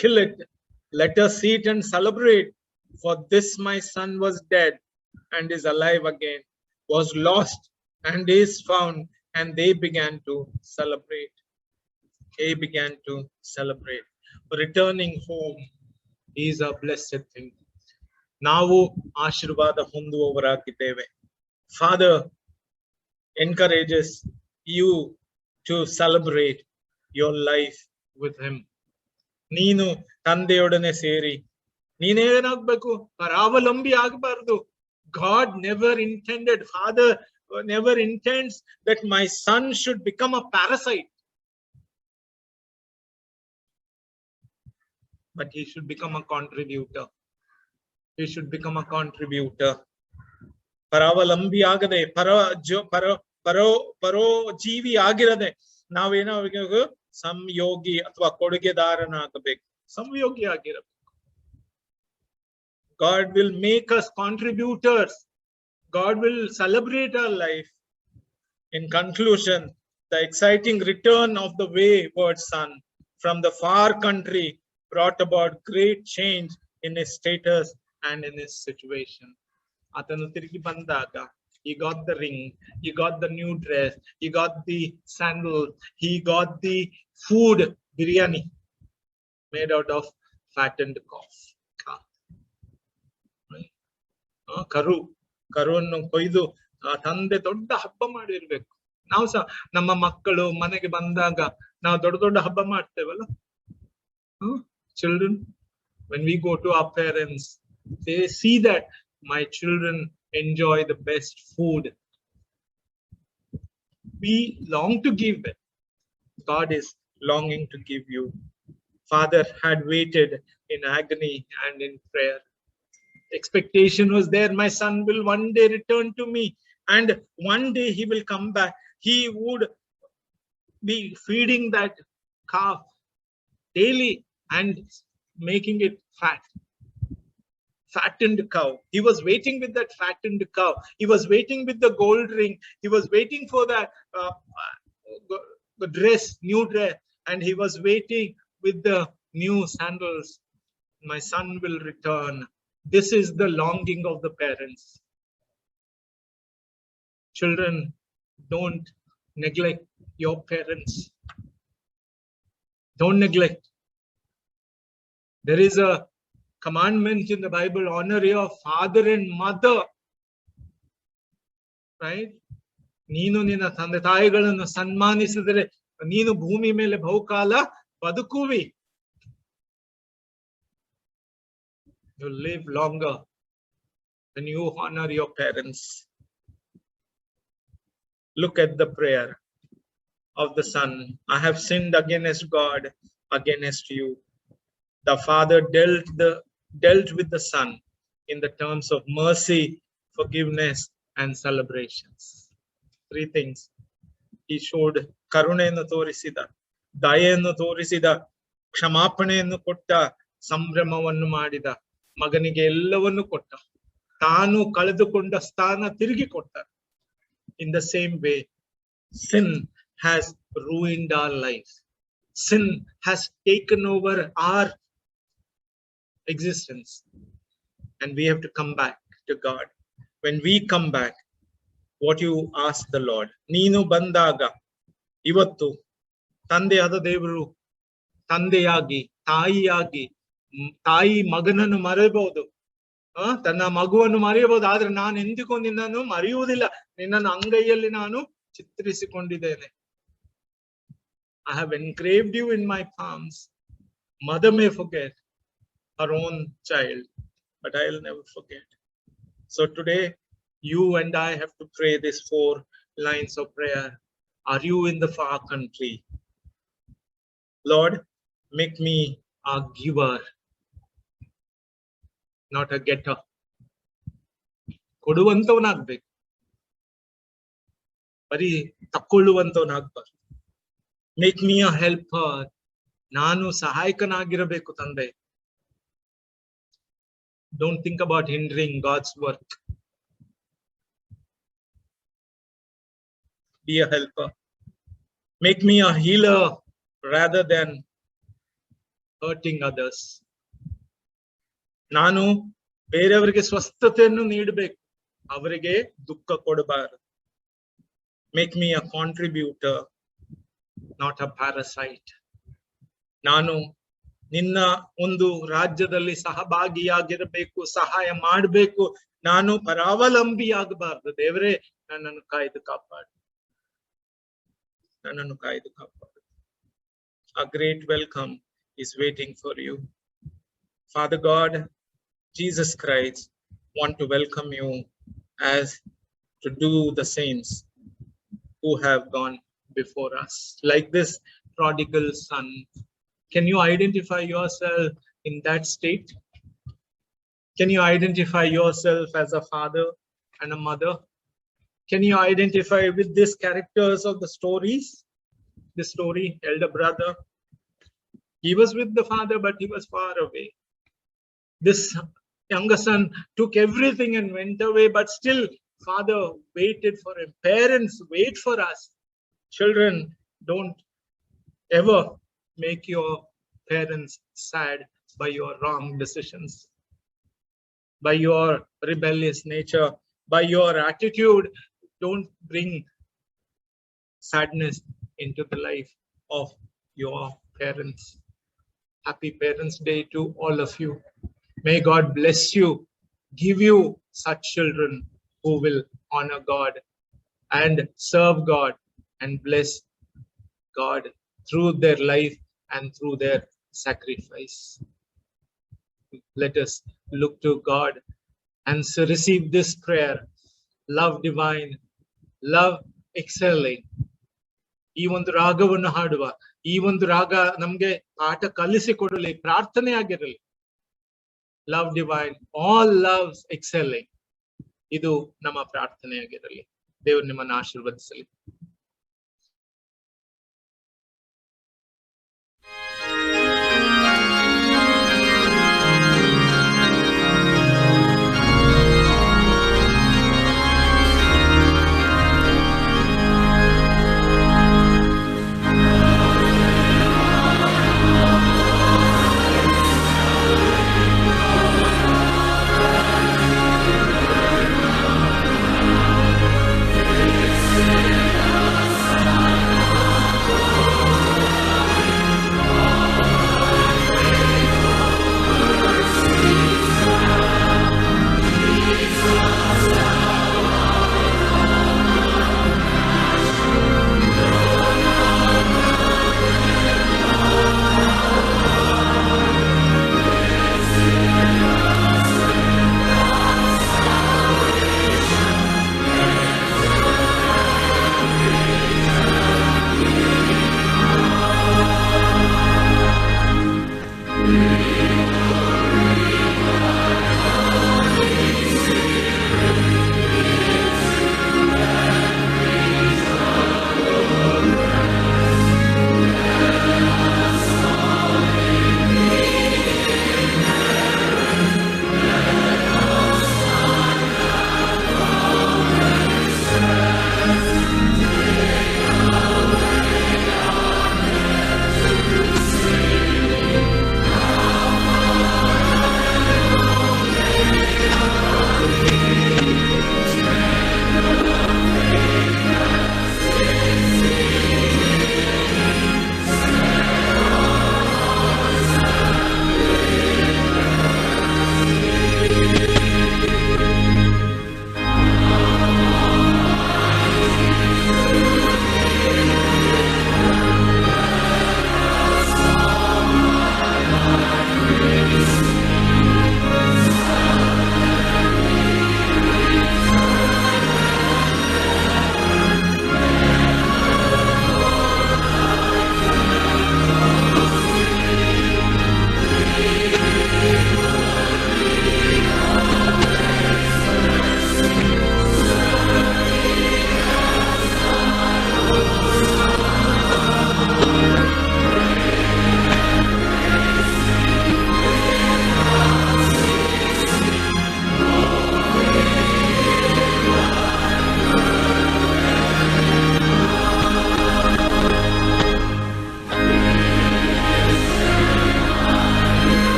kill it, let us eat and celebrate. For this my son was dead and is alive again, was lost and is found. And they began to celebrate. They began to celebrate. Returning home is a blessed thing. Navu ಆಶೀರ್ವಾದ ಹೊಂದುವವರಾಗಿದ್ದೇವೆ. Father encourages you to celebrate your life with him. ನೀನು ತಂದೆಯೊಡನೆ ಸೇರಿ ನೀನೇನಾಗಬೇಕು? ಪರಾವಲಂಬಿ ಆಗಬಾರದು. God never intended, Father never intends that my son should become a parasite, but he should become a contributor. He should become a contributor. ಪರಾವಲಂಬಿ ಆಗದೆ, ಪರೋ ಜೀವಿ ಆಗಿರದೆ ನಾವೇನಾಗಬೇಕು? ಸಂಯೋಗಿ ಅಥವಾ ಕೊಡುಗೆದಾರನಾಗಬೇಕು, ಸಂಯೋಗಿ ಆಗಿರಬೇಕು. God will make us contributors. God will celebrate our life. In conclusion, the exciting return of the wayward son from the far country brought about great change in his status and in his situation. Atanu tirigi bandaga, he got the ring, he got the new dress, he got the sandals, he got the food, biryani, made out of fattened calf. ಕರುವನ್ನು ಕೊಯ್ದು ಆ ತಂದೆ ದೊಡ್ಡ ಹಬ್ಬ ಮಾಡಿರ್ಬೇಕು. ನಾವು ಸಹ ನಮ್ಮ ಮಕ್ಕಳು ಮನೆಗೆ ಬಂದಾಗ ನಾವು ದೊಡ್ಡ ದೊಡ್ಡ ಹಬ್ಬ ಮಾಡ್ತೇವಲ್ಲ. Children, when we go to our parents, they see that my children enjoy the best food. we long to give them, God is longing to give you. Father had waited in agony and in prayer. Expectation was there. My son will one day return to me, and one day he will come back. He would be feeding that calf daily and making it fat. Fattened cow. He was waiting with that fattened cow. He was waiting with the gold ring. He was waiting for that the dress, new dress, and he was waiting with the new sandals. My son will return. This is the longing of the parents. Children, don't neglect your parents. Don't neglect. There is a commandment in the Bible: honor your father and mother. Right? ನೀನು ನಿನ್ನ ತಂದೆ ತಾಯಿಗಳನ್ನು ಸನ್ಮಾನಿಸಿದರೆ ನೀನು ಭೂಮಿ ಮೇಲೆ ಬಹುಕಾಲ ಬದುಕುವಿ. You live longer when you honor your parents. Look at the prayer of the son. I have sinned against God, against you. The father dealt with the son in the terms of mercy, forgiveness, and celebrations. Three things. He showed ಕರುಣೆಯನ್ನು ತೋರಿಸಿದ, ದಯೆಯನ್ನು ತೋರಿಸಿದ, ಕ್ಷಮಾಪಣೆಯನ್ನು ಕೊಟ್ಟ, ಸಂಭ್ರಮವನ್ನು ಮಾಡಿದ, ಮಗನಿಗೆ ಎಲ್ಲವನ್ನು ಕೊಟ್ಟ, ತಾನು ಕಳೆದುಕೊಂಡ ಸ್ಥಾನ ತಿರುಗಿ ಕೊಟ್ಟ. In the same way, sin has ruined our life. Sin has taken over our existence, and we have to come back to God. When we come back, what you ask the Lord, ನೀನು ಬಂದಾಗ ಇವತ್ತು ತಂದೆಯಾದ ದೇವರು ತಂದೆಯಾಗಿ, ತಾಯಿಯಾಗಿ, ತಾಯಿ ಮಗನನ್ನು ಮರೆಯಬಹುದು, ತನ್ನ ಮಗುವನ್ನು ಮರೆಯಬಹುದು, ಆದ್ರೆ ನಾನು ಎಂದಿಗೂ ನಿನ್ನನ್ನು ಮರೆಯುವುದಿಲ್ಲ. ನಿನ್ನನ್ನು ಅಂಗೈಯಲ್ಲಿ ನಾನು ಚಿತ್ರಿಸಿಕೊಂಡಿದ್ದೇನೆ. I have engraved you in my palms. Mother may forget her own child, but I'll never forget. So today, you and I have to pray these 4 lines of prayer. Are you in the far country? Lord, make me a giver, not a getter. ಕೊಡುವಂತವನಾಗ್ಬೇಕು, ಬರೀ ತಕ್ಕೊಳ್ಳುವಂತವನಾಗ್ಬಾರ್ದು. Make me a helper. ನಾನು ಸಹಾಯಕನಾಗಿರಬೇಕು ತಂದೆ. Don't think about hindering God's work. Be a helper. Make me a healer rather than hurting others. ನಾನು ಬೇರೆಯವರಿಗೆ ಸ್ವಸ್ಥತೆಯನ್ನು ನೀಡಬೇಕು, ಅವರಿಗೆ ದುಃಖ ಕೊಡಬಾರದು. Make me a contributor, not a parasite. ನಾನು ನಿನ್ನ ಒಂದು ರಾಜ್ಯದಲ್ಲಿ ಸಹಭಾಗಿಯಾಗಿರಬೇಕು, ಸಹಾಯ ಮಾಡಬೇಕು. ನಾನು ಪರಾವಲಂಬಿಯಾಗಬಾರದು. ದೇವರೇ, ನನ್ನನ್ನು ಕಾಯ್ದು ಕಾಪಾಡು, ನನ್ನನ್ನು ಕಾಯ್ದು ಕಾಪಾಡು. A great welcome is waiting for you. Father God, Jesus Christ want to welcome you as to do the saints who have gone before us. Like this prodigal son, can you identify yourself in that state? Can you identify yourself as a father and a mother? Can you identify with these characters of the stories? The story, elder brother, he was with the father, but he was far away. This younger son took everything and went away, but still father waited for him. Parents wait for us. Children, don't ever make your parents sad by your wrong decisions, by your rebellious nature, by your attitude. Don't bring sadness into the life of your parents. Happy Parents' Day to all of you. May God bless you, give you such children who will honor God and serve God and bless God through their life and through their sacrifice. Let us look to God and receive this prayer. Love divine, love excelling, ಈ ಒಂದು ರಾಗವನ್ನು ಹಾಡುವ, ಈ ಒಂದು ರಾಗ ನಮ್ಗೆ ಪಾಠ ಕಲಿಸಿಕೊಡಲಿ, ಪ್ರಾರ್ಥನೆ ಆಗಿರಲಿ. ಲವ್ ಡಿವೈನ್, ಆಲ್ ಲವ್ಸ್ ಎಕ್ಸೆಲ್ಲಿಂಗ್, ಇದು ನಮ್ಮ ಪ್ರಾರ್ಥನೆಯಾಗಿರಲಿ. ದೇವರು ನಿಮ್ಮನ್ನು ಆಶೀರ್ವದಿಸಲಿ.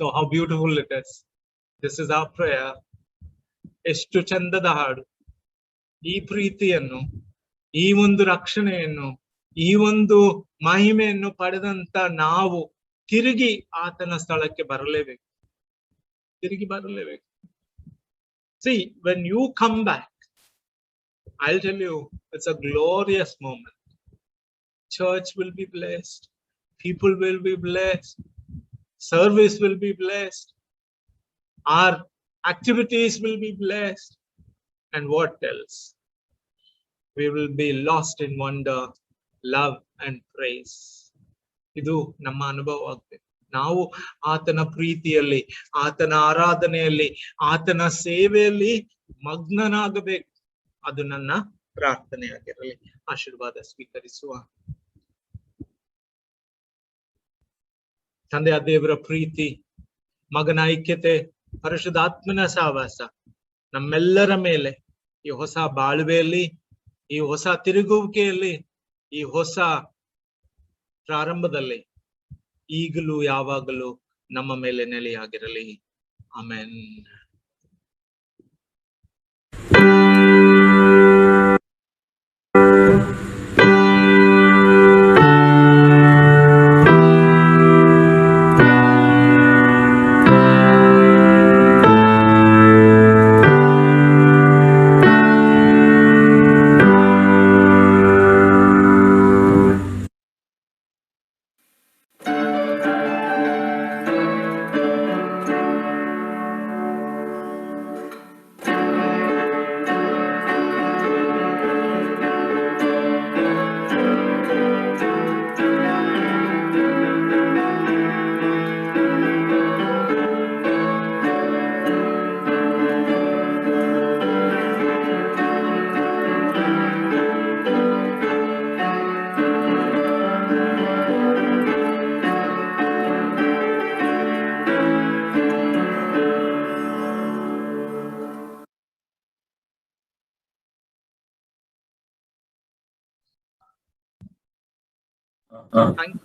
So how beautiful it is. This is our prayer. ಎಷ್ಟು ಚಂದದ ಹಾಡು. ಈ ಪ್ರೀತಿಯನ್ನು, ಈ ಒಂದು ರಕ್ಷಣೆಯನ್ನು, ಈ ಒಂದು ಮಹಿಮೆಯನ್ನು ಪಡೆದಂತ ನಾವು ತಿರುಗಿ ಆತನ ಸ್ಥಳಕ್ಕೆ ಬರಲೇಬೇಕು. ತಿರುಗಿ ಬರಲೇಬೇಕು. See, when you come back, I'll tell you, it's a glorious moment. Church will be blessed. People will be blessed. Service will be blessed. Our activities will be blessed. And what else? We will be lost in wonder, love and praise. ಇದು ನಮ್ಮ ಅನುಭವ ಆಗ್ಬೇಕು. ನಾವು ಆತನ ಪ್ರೀತಿಯಲ್ಲಿ, ಆತನ ಆರಾಧನೆಯಲ್ಲಿ, ಆತನ ಸೇವೆಯಲ್ಲಿ ಮಗ್ನನಾಗಬೇಕು. ಅದು ನನ್ನ ಪ್ರಾರ್ಥನೆಯಾಗಿರಲಿ. ಆಶೀರ್ವಾದ ಸ್ವೀಕರಿಸುವ. ತಂದೆಯ ದೇವರ ಪ್ರೀತಿ, ಮಗನ ಐಕ್ಯತೆ, ಪರಿಶುದ್ಧಾತ್ಮನ ಸಹವಾಸ ನಮ್ಮೆಲ್ಲರ ಮೇಲೆ ಈ ಹೊಸ ಬಾಳುವೆಯಲ್ಲಿ, ಈ ಹೊಸ ತಿರುಗುವಿಕೆಯಲ್ಲಿ, ಈ ಹೊಸ ಪ್ರಾರಂಭದಲ್ಲಿ ಈಗಲೂ ಯಾವಾಗಲೂ ನಮ್ಮ ಮೇಲೆ ನೆಲೆಯಾಗಿರಲಿ. Amen.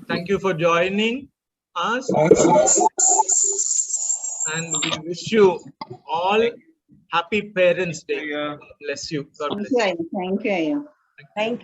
Thank you for joining us, and we wish you all happy Parents' Day. God bless you. God bless you. Thank you, Ayya. Thank you.